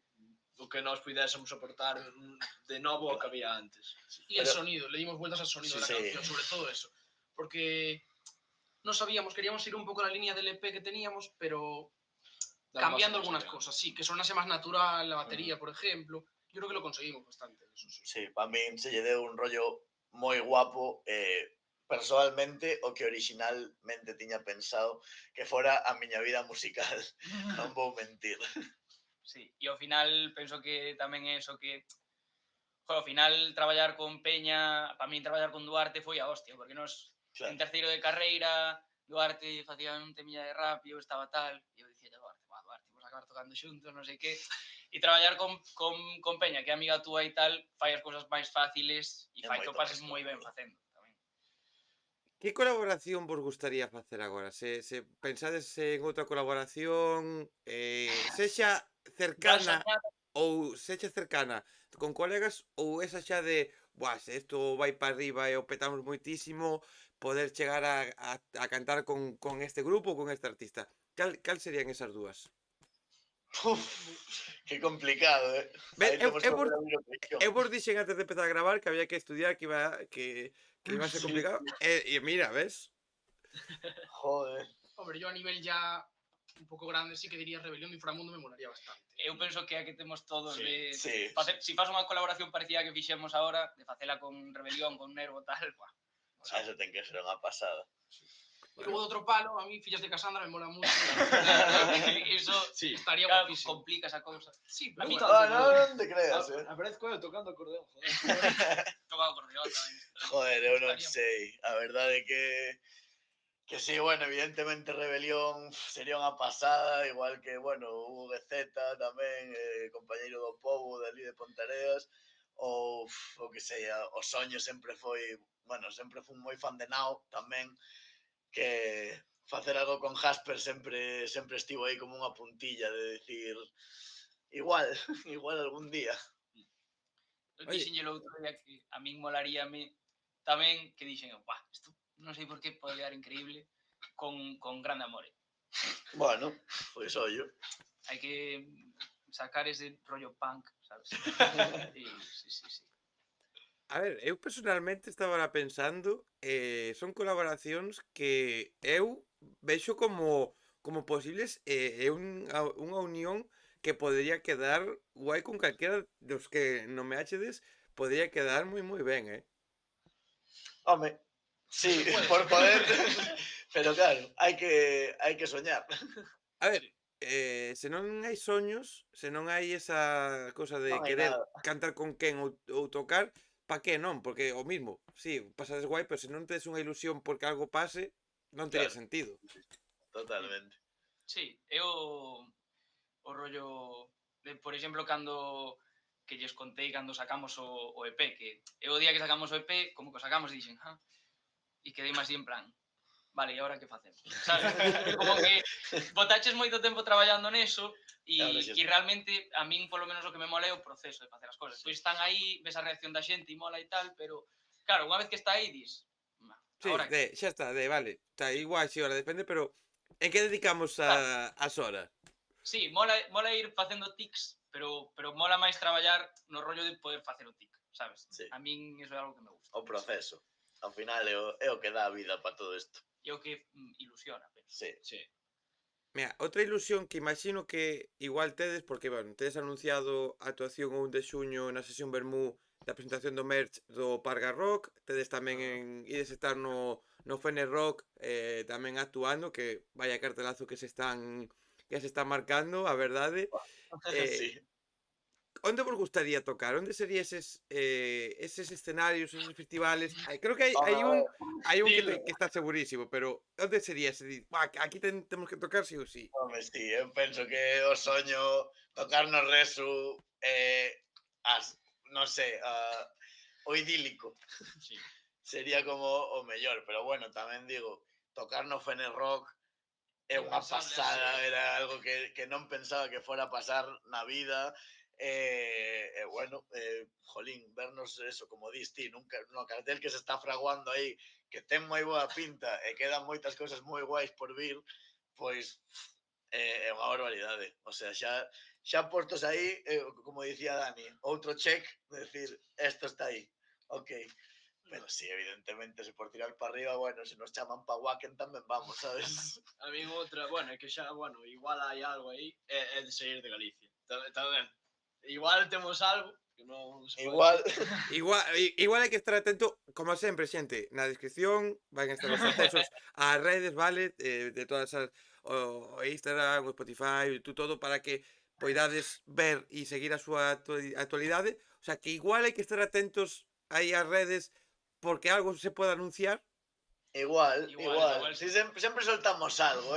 O que nós puidésemos aportar de novo ao que había antes. Y el Pero- sonido, le dimos vueltas al sonido Sí, de la sí. canción, sobre todo eso. Porque no sabíamos, queríamos ir un poco a la línea del EP que teníamos, pero cambiando algunas cosas, sí, que sonase más natural la batería, por ejemplo. Yo creo que lo conseguimos bastante, eso sí. Sí, para min se lle deu un rollo moi guapo personalmente o que originalmente tiña pensado que fora a miña vida musical. Non vou mentir. Sí, e ao final penso que tamén é eso que ao final traballar con Peña, para min traballar con Duarte foi a hostia, porque nos en Claro. terceiro de carreira Duarte facía un temilla de rap e eu estaba tal, e eu dicía Duarte, vamos a acabar tocando xuntos, non sei que, e traballar con Peña, que é amiga túa e tal, fai as cousas máis fáciles e É fai que o moito pases máis moi ben cómodo. facendo tamén. Que colaboración vos gustaría facer agora? Se pensades en outra colaboración, sexa cercana ou sexa cercana con colegas ou esa xa de, se isto vai para arriba e o petamos moitísimo, poder chegar a cantar con este grupo ou con este artista. Cal serían esas dúas? Uf, que complicado, Ve, Aí temos que volver a abrir o cuestión. Eu vos dixen antes de empezar a gravar que había que estudiar, que iba a ser Sí. complicado. E mira, ves? Joder. Hombre, yo a nivel ya un poco grande sí que diría Rebelión de Inframundo me molaría bastante. Eu penso que é a que temos todos de Sí. si faz unha colaboración parecida a que fixemos agora, de facela con Rebelión, con Nervo, tal, Eso ten que ser unha pasada. Y luego de otro palo, a mí Fillas de Cassandra me mola mucho. Eso Sí, Estaría claro, guapísimo. complica esa cousa. Sí, A mí pero Non te creas, Aparezco eu tocando acordeón, joder. Tocado acordeón tamén. Joder, eu non Estaría- sei. A verdade é que sí, bueno, evidentemente Rebelión sería unha pasada, igual que, bueno, Hugo GZ tamén, compañeiro do pobo de ali de Pontareas, ou o que sei, o soño sempre foi, bueno, sempre fui moi fan de Nao tamén, que facer algo con Jasper sempre estivo aí como unha puntilla de decir, igual, igual algún día. Eu Oye. dixenlle o outro día que a min molaríame tamén que dixen, isto non sei por que pode quedar increíble con Grande Amore. Bueno, pois ollo. Hai que sacar ese rollo punk, sabes? Sí. A ver, eu personalmente estaba ahora pensando, son colaboracións que eu vexo como posibles e unha unión que podería quedar guai con calquera dos que nomeáchedes, podería quedar moi ben, Home, sí, por poder, pero claro, hai que soñar. A ver, se non hai soños, se non hai esa cosa de Non hai querer nada. cantar con quen ou tocar, pa que non? Porque o mismo, sí, pasades guai, pero se non tes unha ilusión porque algo pase, non tería Claro. sentido. Totalmente. Sí, o rollo de, por exemplo, cando que lles contei cando sacamos o EP, que é o día que sacamos o EP, como que o sacamos e dixen, e quedei máis así en plan, vale, e agora que facemos? Sabes? Como que botaches moito tempo traballando neso Claro, sí. e realmente a min polo menos o que me mola é o proceso de facer as cousas. Pois están aí, ves a reacción da xente e mola e tal, pero claro, unha vez que está aí dis, Sí, agora que xa está, vale, está igual, si hora depende, pero en que dedicamos as horas? sí, mola ir facendo tics, pero mola máis traballar no rollo de poder facer o tic, sabes? Sí. A min iso é algo que me gusta. O proceso. Ao final é o que dá a vida para todo isto. E o que ilusiona, penso. Sí. Sí. Mira, outra ilusión que imagino que igual tedes, porque, bueno, tedes anunciado a actuación o 1 de xuño na sesión Bermú da presentación do merch do Parga Rock, tedes tamén ides estar no Fene Rock tamén actuando, que vaya cartelazo que se están marcando, a verdade. Sí. onde vos gustaría tocar? Onde sería eses escenarios, eses festivales? Creo que hai un Dilo. que está segurísimo, pero onde sería ese? "Buah, aquí temos que tocar sí ou sí". Home, sí, eu penso que o soño tocar no Resu non sei, o idílico. Sí. Sería como o mellor, pero bueno, tamén digo, tocar no Fene Rock é unha Impensable, pasada, sí. era algo que non pensaba que fora a pasar na vida. Bueno, jolín, vernos eso, como dis ti, nunca, no cartel que se está fraguando aí, que ten moi boa pinta e quedan moitas cousas moi guais por vir, pois é unha barbaridade. O sea, xa postos aí, como dicía Dani, outro check, de decir, esto está aí, ok. Pero sí, evidentemente, se por tirar para arriba, bueno, se nos chaman pa Wacken tamén vamos, sabes? A min outra, bueno, é que xa, bueno, igual hai algo aí, é de sair de Galicia. Tamén. Igual temos algo que non se pode Igual, decir. Igual hai que estar atento, como sempre, xente, na descripción van a estar os accesos ás redes, vale? De todas as o Instagram, o Spotify, YouTube, todo para que poidades ver e seguir a súa actualidade. O sea, que igual hai que estar atentos aí ás redes porque algo se pode anunciar. igual. Si, sempre soltamos algo.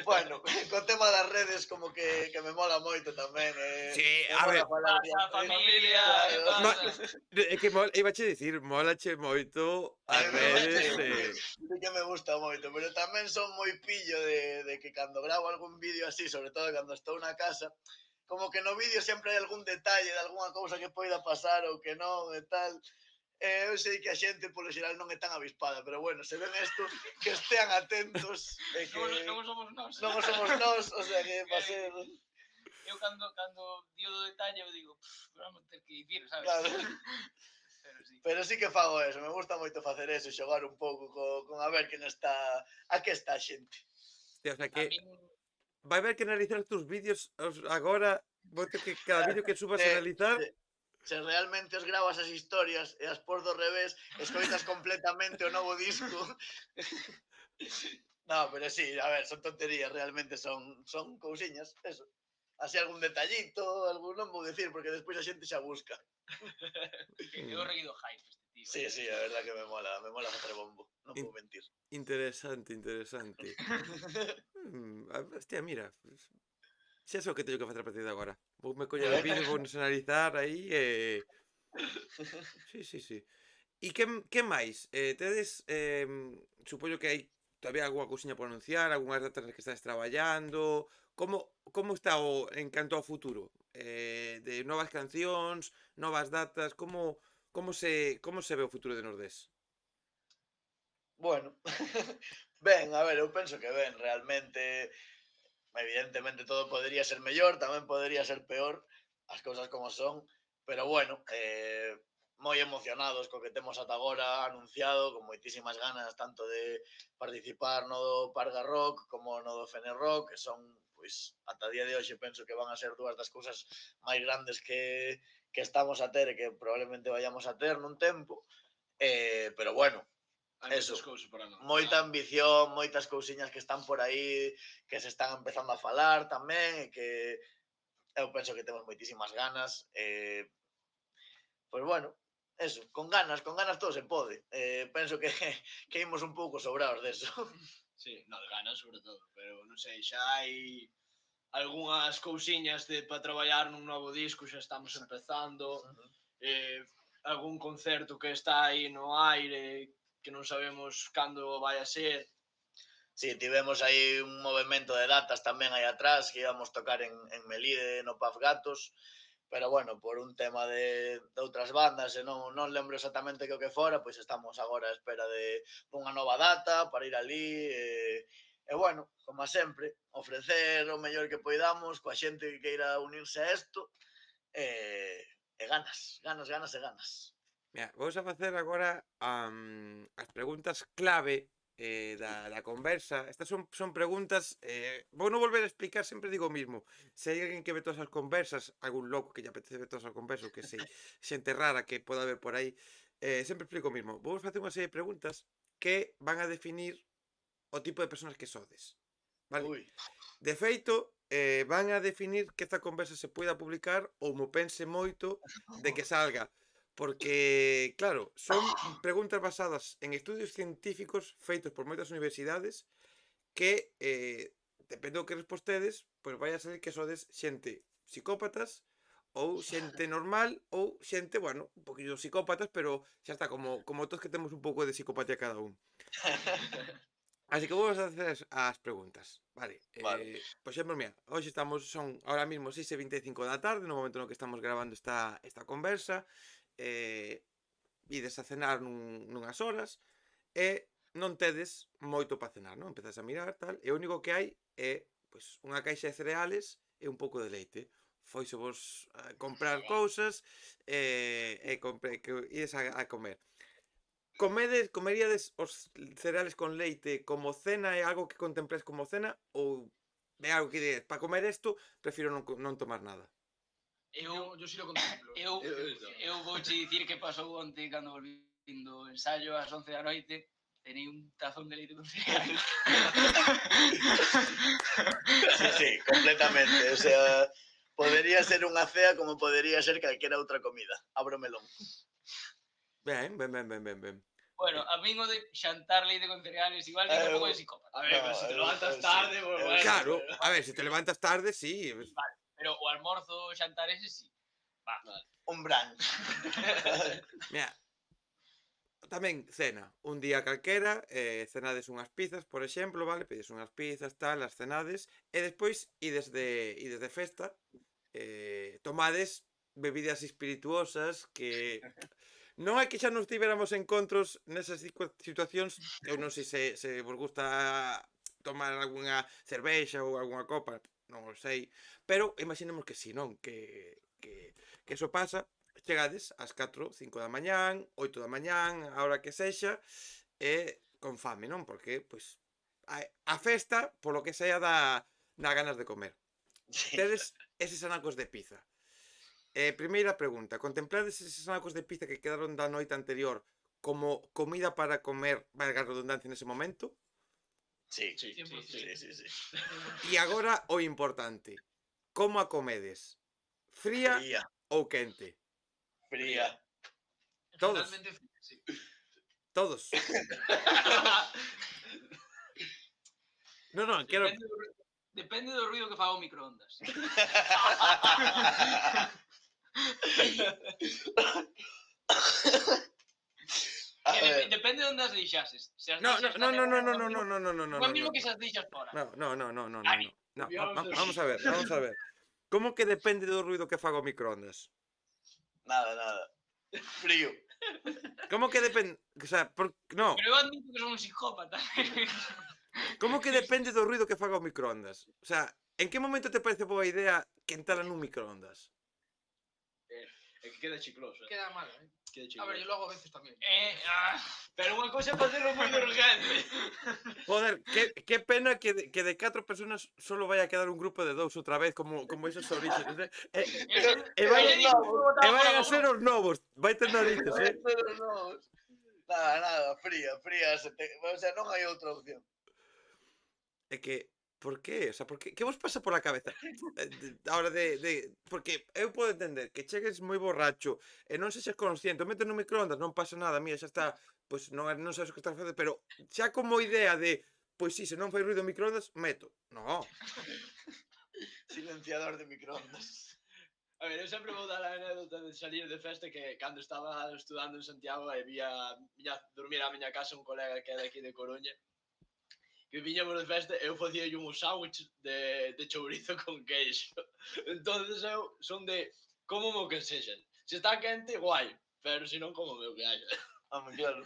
Bueno, co tema das redes como que me mola moito tamén. Sí, Me a mola ver, falar Pasa, diante familia, claro. que Ma- pasa? é que ibache dicir, molache moito A as mí redes. sí que me gusta moito, pero tamén son moi pillo de que cando gravo algún vídeo así, sobre todo cando estou na casa, como que no vídeo sempre hai algún detalle de algunha cousa que poida pasar ou que non e tal. Eu sei que a xente polo xeral non é tan avispada, pero bueno, se ven isto, que estean atentos e que Non somos nós. non o somos nós, o sea que va ser... Eu cando dio do detalle eu digo, vamos ter que dicir, sabes? Claro. Pero sí. Pero sí que fago eso, me gusta moito facer eso, xogar un pouco con a ver quen está, a que está a xente. Hostia, o sea A que min vai haber que analizar os teus vídeos agora. Vou ter que cada vídeo que subas Se, analizar. se realmente os grabas as historias e as por do revés, escoitas completamente o novo disco. No, pero sí, a ver, son tonterías, realmente son cousiñas, eso. Así algún detallito, algún non vou decir, porque despois a xente xa busca. eu reguido hype este tío. Sí, a verdad que me mola facer bombo, non vou mentir. Interesante. Hostia, mira. Xa sei o que teño que facer a partir de agora. Voume coller os vídeos, vou analizar aí e... Sí. E que máis? Tedes, supoño que hai todavía algunha cousiña por anunciar, algunhas datas nas que estades traballando. Como está en canto ao futuro? De novas cancións, novas datas, como se ve o futuro de Nordés? Bueno, ben, a ver, eu penso que ben, realmente, evidentemente todo podría ser mellor, tamén podría ser peor, as cousas como son, pero bueno, moi emocionados co que temos ata agora anunciado, con moitísimas ganas tanto de participar no do Parga Rock como no do Fene Rock, que son, pois, ata día de hoxe penso que van a ser dúas das cousas máis grandes que estamos a ter e que probablemente vayamos a ter nun tempo, pero bueno, Hai eso, moitas cousas para nós. moita ambición, moitas cousiñas que están por aí, que se están empezando a falar tamén, e que eu penso que temos moitísimas ganas. Pois bueno, eso, con ganas todo se pode. Penso que que imos un pouco sobrados deso. Sí, no, de ganas sobre todo, pero non sei, xa hai algunhas cousiñas para traballar nun novo disco, xa estamos empezando, algún concerto que está aí no aire, que non sabemos cando vai a ser. Sí, tivemos aí un movimento de datas tamén aí atrás, que íbamos tocar en Melide, no Paz Gatos, pero bueno, por un tema de outras bandas, e non lembro exactamente que o que fora, pois estamos agora á espera dunha nova data para ir ali, e bueno, como sempre, ofrecer o mellor que poidamos coa xente que queira unirse a isto, e ganas. Mira, vamos a facer agora as preguntas clave da conversa. Estas son preguntas, vou non volver a explicar, sempre digo o mismo. Se hai alguén que ve todas as conversas, algún loco que lle apetece ver todas as conversas, que sei, xente rara que poda haber por aí, sempre explico o mismo. Vou facer unha serie de preguntas que van a definir o tipo de personas que sodes. Vale? Ui, De feito, van a definir que esta conversa se poida publicar ou mo pense moito de que salga. Porque, claro, son preguntas basadas en estudios científicos feitos por moitas universidades que, depende do que respostedes, pois vai a ser que sodes xente psicópatas ou xente normal ou xente, bueno, un poquillo psicópatas, pero xa está, como todos que temos un pouco de psicopatía cada un. Así que vou a facer as preguntas. Vale, Vale. por exemplo, mira, hoxe son ahora mismo 6:25 da tarde, no momento no que estamos grabando esta conversa, ides a cenar nunhas horas, e non tedes moito para cenar, non? Empezas a mirar, tal, e o único que hai é, pois, unha caixa de cereales e un pouco de leite. Foise vos a comprar cousas, que ides a comer. Comeríades os cereales con leite como cena, é algo que contemples como cena, ou é algo que dides, para comer isto, prefiro non tomar nada? Yo sí lo contemplo. Eu vouche dicir que pasou onte cando volvín do ensayo ás 11 da noite, tenei un tazón de leite con cereal. Sí, completamente. O sea, podería ser unha cea como podería ser calquera outra comida. Abro melón. Ben. Bueno, a min o de xantar leite con cereales igual dice un pouco de psicópata. A ver, No, pero se te eu- levantas eu sí, tarde, pues eu bueno. sí. Claro, a ver, se te levantas tarde, sí. Vale, pero o almorzo o xantar ese sí. Un brunch. Mira, tamén cena, un día calquera, cenades unhas pizzas, por exemplo, vale? Pedes unhas pizzas, tal, as cenades, e despois ides de festa, tomades bebidas espirituosas que non é que xa nos tivéramos encontros nesas situacións, eu non sei se vos gusta tomar algunha cervexa ou algunha copa, non o sei, pero imaginemos que si, non? Que eso pasa, chegades ás 4, 5 da mañán, 8 da mañán, a hora que sexa, e con fame, non? Porque, pois, a festa, polo que sea, dá ganas de comer. Sí. Tedes eses anacos de pizza. Primeira pregunta, contemplades eses anacos de pizza que quedaron da noite anterior como comida para comer, valga a redundancia, nese momento? Sí, Sí, 100%. sí. E agora o importante, como a comedes? Fría Fría, ou quente? fría. Todos. Totalmente fría, sí. Todos. Non, quero... Depende do ruido que faga o microondas. A ver, Depende de onde as deixases. Se as No, deixas no, na no, no, nevera, no, no, no, no, no, no, igual no, mismo no. que se as deixas fora. No. Ai, No, vamos vamos a ver. Como que depende do ruido que faga o microondas? nada. Frío. Como que depende... O sea, no. Pero eu admito que son un psicópata. Como que depende do ruido que faga o microondas? O sea, en que momento te parece boa idea quentala nun microondas? É que queda chicloso. Queda mal, ¿eh? Queda A chicloso. ver, yo lo hago a veces también. Pero unha cousa é facerlo moi urgente. Joder, que pena que de 4 personas solo vai a quedar un grupo de 2 outra vez, como esos orígenes, eh? E vayan a ser os novos, vai ter narices, eh? Nada, fría. O sea, non hai outra opción. É que, por qué? O sea, que vos pasa pola cabeza? A hora porque eu podo entender que chegues moi borracho e non sexas consciente, o metes no microondas, non pasa nada, mira, xa está, pois non sabes o que estás a facer, pero xa como idea de, pois si, se non fai ruido o microondas, meto. No. Silenciador de microondas. A ver, eu sempre vou dar a anécdota de salir de festa que cando estaba estudando en Santiago e viña dormir á miña casa un colega que é de aquí de Coruña que viñamos de festa e eu facía un sándwich de chourizo con queixo. Entonces eu son de como o que sexa. Se está quente, guai, pero se non como o meu que haxa. Claro.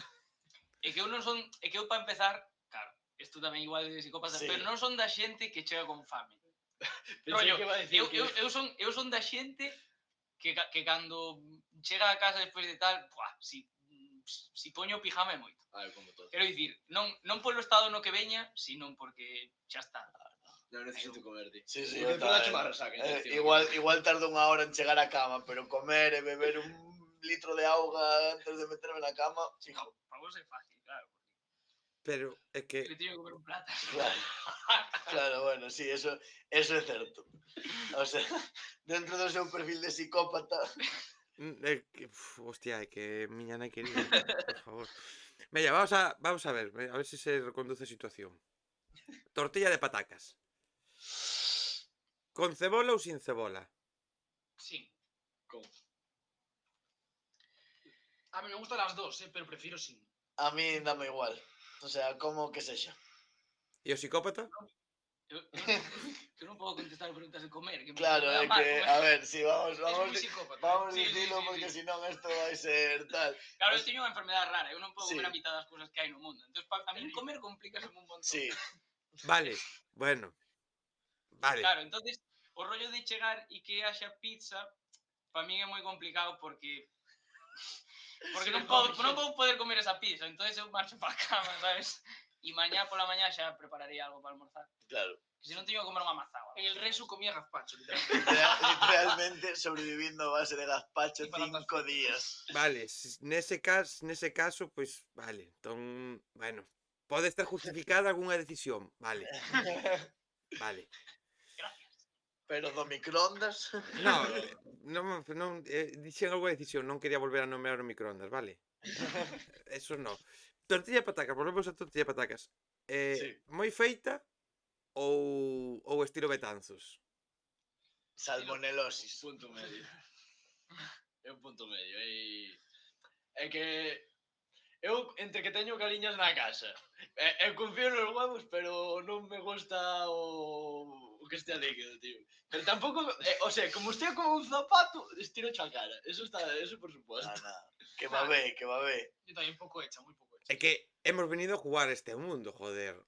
É que eu non son, é que eu para empezar, claro, isto tamén igual de psicópata, Sí. pero non son da xente que chega con fame. Pensei Rollo, que iba a decir que... eu son da xente que cando chega a casa despois de tal, si poño o pijama é moito. como todo. Quero dicir, non polo estado no que veña, sino porque xa está. Non necesito comer, ti. Sí, Porque despois da chamar resaca. igual tardo unha hora en chegar á cama, pero comer e beber un litro de auga antes de meterme na cama, chico. Para vos é fácil, claro. pero é que Le teño que comer un plátano. Claro, claro, bueno, sí, eso é certo. O sea, dentro do seu perfil de psicópata, é que, hostia, é que miña nai quería, por favor. Veña, vamos a ver se reconduce a situación. Tortilla de patacas. Con cebola ou sin cebola? Sí. Con. A mí me gustan las dos, pero prefiero sin. a mí dame igual. O sea, como que sexa. E o psicópata? Eu non podo contestar preguntas de comer. Que Claro, me da é mal que, comer. a ver, si Es muy psicópata. vamos Sí, sí, dicilo sí, porque sí. si non isto vai ser tal. Claro, eu teño unha enfermedade rara. Eu non podo Sí. comer a mitad das cousas que hai no mundo. Entón, a mí comer complícase un montón. Sí, Vale, bueno. Vale. Claro, entonces o rollo de chegar e que haxa pizza para min é moi complicado porque Sí, non no, podo poder comer esa pizza, entonces eu marcho para cama, sabes? E mañá pola mañá xa prepararei algo para almorzar. claro. Que se non teño que comer unha mazá. En el resu comía gazpacho, literalmente. Literalmente sobrevivindo a base de gazpacho Y patatas 5 días. Vale, nese caso, pois, vale. Entón, bueno, pode estar justificada algunha decisión. Vale, vale. Pero do microondas. Non, dixen algunha decisión, non quería volver a nomear o microondas, vale? Eso no. Tortilla de patacas, volvemos a tortilla de patacas. Sí. Moi feita ou estilo Betanzos? Salmonelosis. Punto medio. É un punto medio. É que eu, entre que teño cariñas na casa, eu confío nos huevos, pero non me gusta o que estea líquido, tío. Pero tampouco, o sea, como estea como un zapato, estiro a cara. Eso por supuesto. Nada. Que va bé, que va bé. Yo también poco hecha, muy poco hecha. É que hemos venido a jugar este mundo, joder.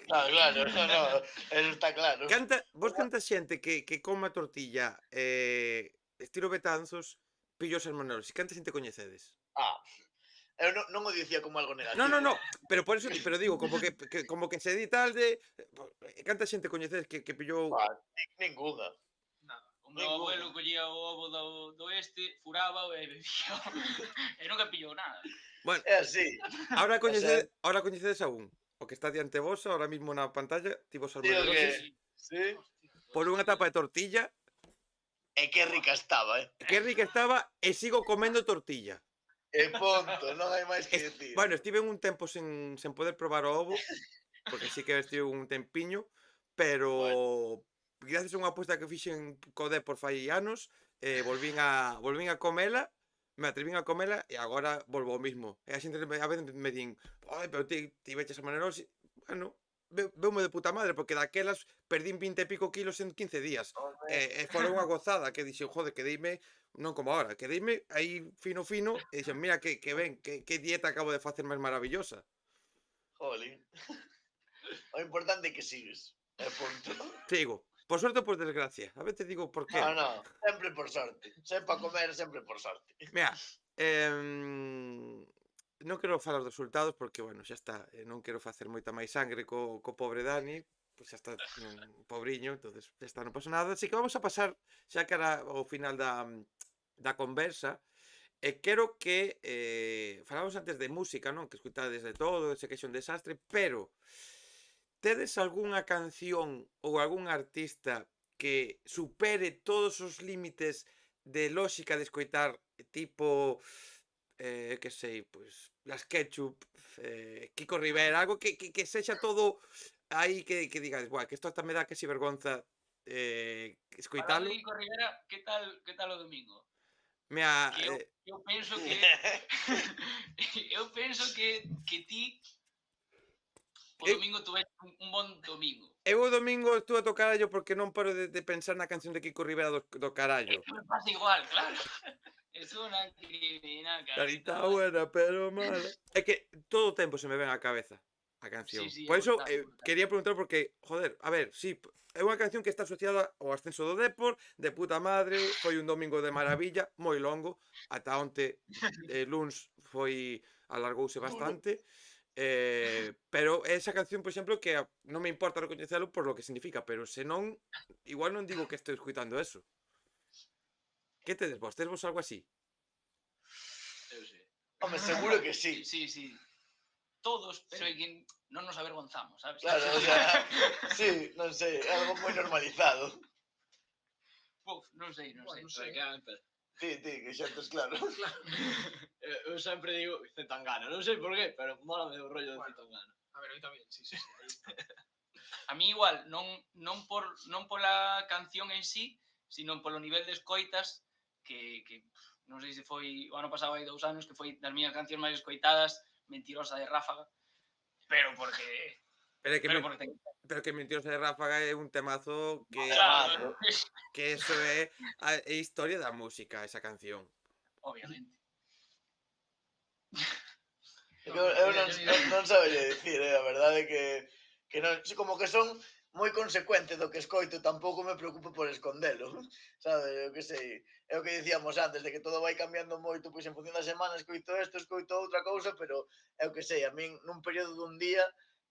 Claro, no, eso está claro. Vos canta xente que coma tortilla estilo Betanzos pillo salmonelosis. Canta xente coñecedes? Eu non o dicía como algo negativo. No, pero por eso pero digo, como que se di tal de canta xente coñecedes que pillou Ninguna. Nada. O meu abuelo collía o ovo do este, furaba e bebía. E nunca pillou nada. Bueno, É así. ahora coñecedes a un. O que está diante vos ahora mismo na pantalla, tivo Tío salmonelosis que... Sí. por unha tapa de tortilla. E que rica estaba, Que rica estaba e sigo comendo tortilla. E ponto, non hai máis que decir. Bueno, estive un tempo sen poder probar o ovo, porque sí que estive un tempiño, pero gracias a unha aposta que fixen co Depor fai anos, volvín a comela, me atrevín a comela e agora volvo ao mismo. E a xente a veces me din, "Ai, pero ti veches a manerosi". Bueno, veume de puta madre, porque daquelas perdín 20 e pico kilos en 15 días. E fora unha gozada que dixen, joder, quedeime, non como ahora, quedeime aí fino e dixen, mira que ben, que dieta acabo de facer máis maravillosa. Jolín. O importante é que sigues. E punto. Sigo. Por suerte ou por desgracia. A veces digo, por qué? No, sempre por sorte. Sepa comer, sempre por sorte. Mira, non quero falar dos resultados porque, bueno, xa está, non quero facer moita máis sangre co pobre Dani, pois xa está pobriño, entonces xa está, non pasa nada, así que vamos a pasar xa cara ao final da conversa, e quero que falamos antes de música, non? Que escuitades de todo, sei que é un desastre, pero tedes algunha canción ou algún artista que supere todos os límites de lóxica de escoitar, tipo, que sei, pois, Las Ketchup, Kiko Rivera, algo que sexa todo aí que digades, buah, que isto hasta me dá que si vergonza Falando escoitalo. de Kiko Rivera, que tal o domingo? Mea, Que eu penso que eu penso que ti o domingo tuve un bon domingo. eu o domingo estuve a tocarallo porque non paro de pensar na canción de Kiko Rivera do carallo. Que me pasa igual, claro. Es una criminal, Carita buena, pero mala. É que todo o tempo se me ven á cabeza a canción. Sí, Por é iso brutal, brutal. quería preguntar porque, joder, a ver, sí, é unha canción que está asociada ao ascenso do Depor, de puta madre, foi un domingo de maravilla, moi longo, ata onte luns alargouse bastante. Pero esa canción, por exemplo, que non me importa recoñecelo por lo que significa, pero se non, igual non digo que estou escuitando eso. Que tedes vos? Tedes vos algo así? Eu sí. Home, seguro que sí. Sí. Todos, pero é que non nos avergonzamos, sabes? Claro, o sea, sí, non sei, é algo moi normalizado. Puf, non sei, non sei. Bueno, sei. Ti, que xa tes claro. Eu sempre digo Zetangana, non sei por qué, pero mólame o rollo de Bueno. Zetangana. A ver, hoy tamén, sí. A mí igual, non pola canción en sí, sino polo nivel de escoitas que non sei se foi o ano pasado hai 2 anos, que foi das miñas cancións máis escoitadas, Mentirosa de Ráfaga, pero porque Pero, porque pero que Mentirosa de Ráfaga é un temazo claro, que eso é a historia da música, esa canción. obviamente. Eu non sabería dicir, a verdade que non, como que son moi consecuente do que escoito, tampouco me preocupo por escondelo, sabes, eu que sei, é o que dicíamos antes, de que todo vai cambiando moito, pois en función da semana escoito isto, escoito outra cousa, pero é o que sei, a min nun período dun día,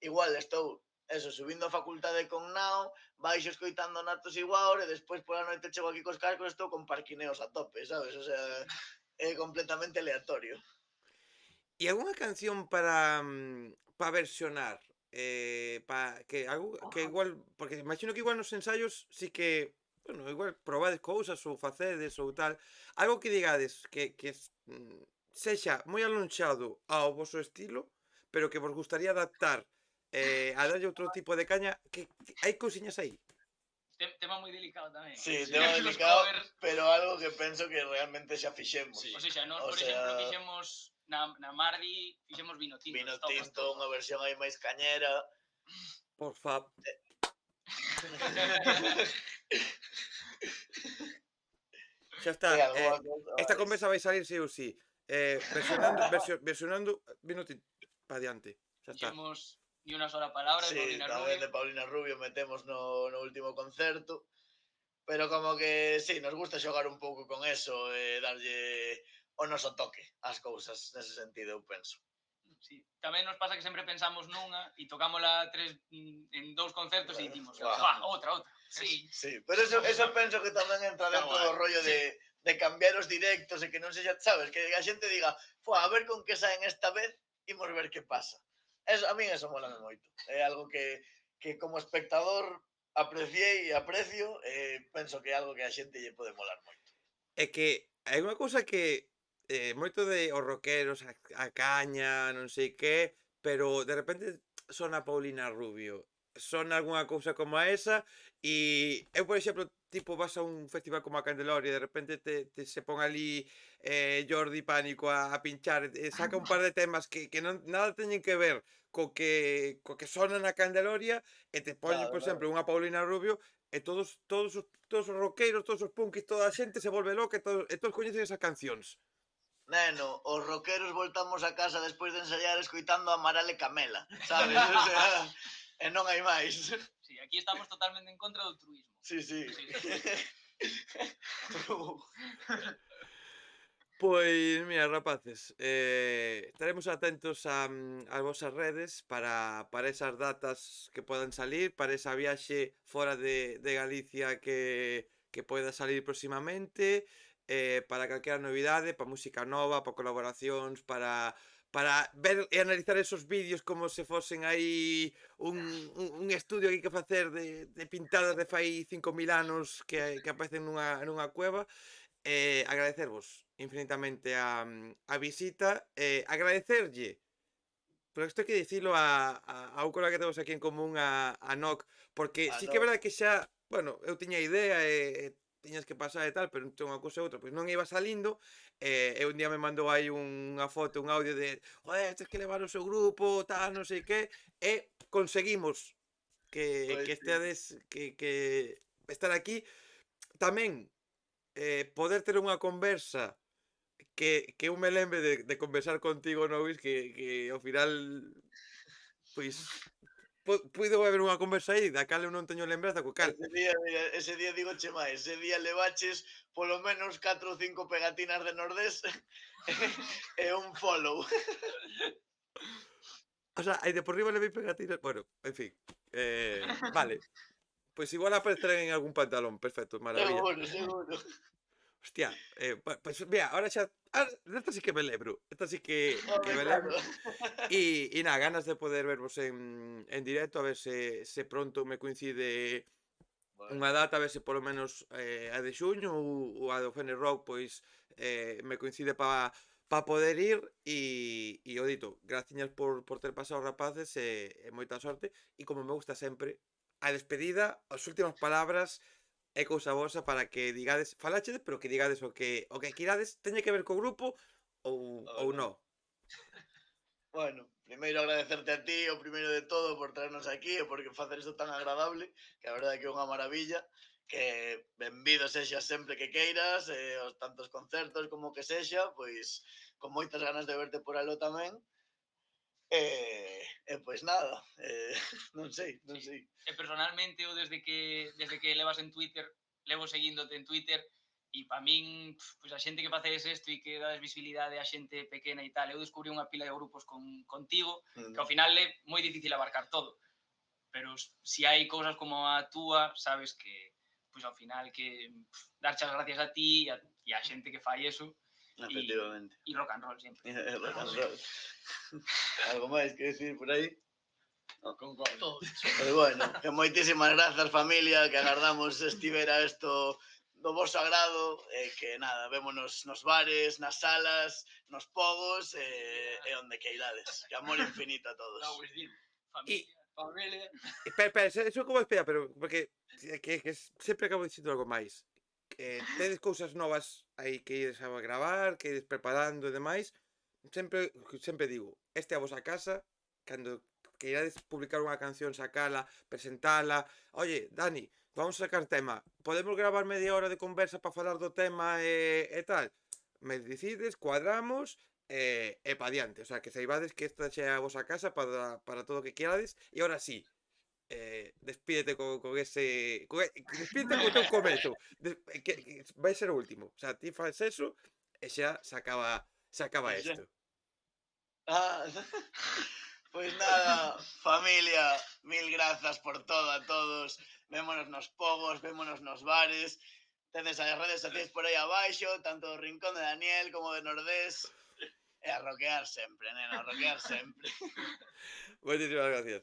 igual estou subindo a facultade con Nao, baixo escoitando Natos Igual, e despois pola noite chego aquí cos cascos, estou con Parquineos a tope, sabes, o sea, é completamente aleatorio. E algunha canción para versionar, que algo que igual, porque imagino que igual nos ensaios sí que, bueno, igual probades cousas ou facedes ou tal, algo que digades que sexa moi alonxado ao voso estilo, pero que vos gustaría adaptar a darlle outro tipo de caña, que hai cousiñas aí. Tema moi delicado tamén. Sí, Sí, tema os delicado, covers. pero algo que penso que realmente xa fixemos. Sí. O sea, nós, O por sea, exemplo, fixemos na Mardi, fixemos Vino Tinto. Vino stop, Tinto, stop. unha versión aí máis cañera. Por fa... Xa está. Esta conversa vai salir sí ou sí. Versionando Vino Tinto para diante. Xa está. Fixemos Ni una sola palabra de Sí, Paulina tamén Rubio. de Paulina Rubio metemos no último concerto. Pero como que, sí, nos gusta xogar un pouco con eso e darlle o noso toque ás cousas, nese sentido, eu penso. Sí. Tamén nos pasa que sempre pensamos nunha e tocámola en 2 concertos e dicimos, outra. Sí. Sí, pero eso penso que tamén entra dentro do rollo de cambiar os directos e que non sexa, sabes, que a xente diga, a ver con que saen esta vez, imos ver que pasa. Eso, a min eso molame moito. É algo que como espectador apreciei e aprecio, penso que é algo que a xente lle pode molar moito. É que hai unha cousa que moito de os rockeros, a caña, non sei que, pero de repente sona Paulina Rubio, sona algunha cousa como a esa, e eu, por exemplo, tipo, vas a un festival como a Candeloria e de repente te se pon ali Jordi Pánico a pinchar, e saca un par de temas que non nada teñen que ver co que sona na Candeloria, e te poñen, por exemplo, unha Paulina Rubio, e todos os roqueiros, todos os punkis, toda a xente se volve loca e todos coñecen esas cancións. Neno, os rockeros voltamos a casa despois de ensaiar escoitando Amaral e Camela, sabes? O sea, e non hai máis. Sí, aquí estamos totalmente en contra do altruismo. Sí. Pois, mira, rapaces, estaremos atentos ás vosas redes para esas datas que podan salir, para esa viaxe fora de Galicia que poida salir próximamente, para calquera novidade, para música nova, para colaboracións, para ver e analizar esos vídeos como se fosen aí un estudio que hai que facer de pintadas de fai 5.000 anos que aparecen nunha cueva. Agradecervos infinitamente a visita, agradecerlle, pero isto hai que dicilo a un colega que temos aquí en común, a Noc, porque sí que é verdade que xa, bueno, eu tiña idea e tiñas que pasar e tal, pero entre unha cousa e outra, pois non iba salindo, e un día me mandou aí unha foto, un audio de joder, tens que levar o seu grupo, tal, non sei que, e conseguimos que estedes, que estar aquí, tamén poder ter unha conversa que eu me lembre de conversar contigo, Novis, que ao final pois puido haber unha conversa aí da cal eu non teño lembranza co cal. Ese día digoche máis, ese día levaches polo menos 4 ou 5 pegatinas de Nordés e un follow. O sea, aí de por riba levei pegatinas, bueno, en fin, vale. Pois igual aparecerán en algún pantalón, perfecto, maravilla. Seguro. Hostia, pues mira, ahora xa Esta sí que me lebro. Esta sí que me Claro. lebro. Y nada, ganas de poder vervos en directo, a ver se pronto me coincide unha Bueno, data, a ver se polo menos a de xuño ou a do Fene Rock, pois me coincide pa poder ir e o dito, graciñas por ter pasado, rapaces, e moita sorte, e como me gusta sempre, a despedida, as últimas palabras é cousa vosa para que digades, faláchedes, pero que digades o que quirades, teñe que ver co grupo ou bueno. non. Bueno, primeiro agradecerte a ti, o primeiro de todo, por traernos aquí e por facer isto tan agradable, que a verdade é que é unha maravilla, que benvido sexa sempre que queiras, os tantos concertos como que sexa, pois con moitas ganas de verte por aló tamén. Pois nada, non sei, non Sí. sei. E personalmente, eu desde que levas en Twitter, levo seguíndote en Twitter, e para min, pois a xente que facedes isto e que dades visibilidade a xente pequena e tal, eu descubrí unha pila de grupos contigo, que ao final é moi difícil abarcar todo, pero si hai cousas como a túa, sabes que, pois ao final que darche as gracias a ti e a xente que fai eso, Efectivamente. e rock and roll sempre. Rock and roll. Algo máis que decir por aí? Concordo. Pois bueno, que moitísimas grazas, familia, que agardamos estivera isto do voso agrado, que nada, vémonos nos bares, nas salas, nos pogos, e onde queirades. Que amor infinito a todos. E Familia. espera, eso como espera, pero porque que sempre acabo dicindo algo máis. Tedes cousas novas aí que ides a gravar, que ides preparando e demais. Sempre digo, esta é a vosa casa, cando queirades publicar unha canción, sacala, presentala. Oye, Dani, vamos a sacar tema. Podemos gravar media hora de conversa para falar do tema e tal? Me decides, cuadramos e pa diante. O sea, que saibades que esta xa é a vosa casa para todo o que querades. E ahora sí, despídete con ese... despídete co teu comezo. Que vai ser o último. O sea, ti faz eso e xa se acaba E xa. isto. Ah, pois nada, familia, mil grazas por todo a todos. Vémonos nos pogos, vémonos nos bares. Tedes as redes sociais por aí abaixo, tanto do Rincón de Daniel como de Nordés. E a rockear sempre, nena, a rockear sempre. Moitísimas gracias.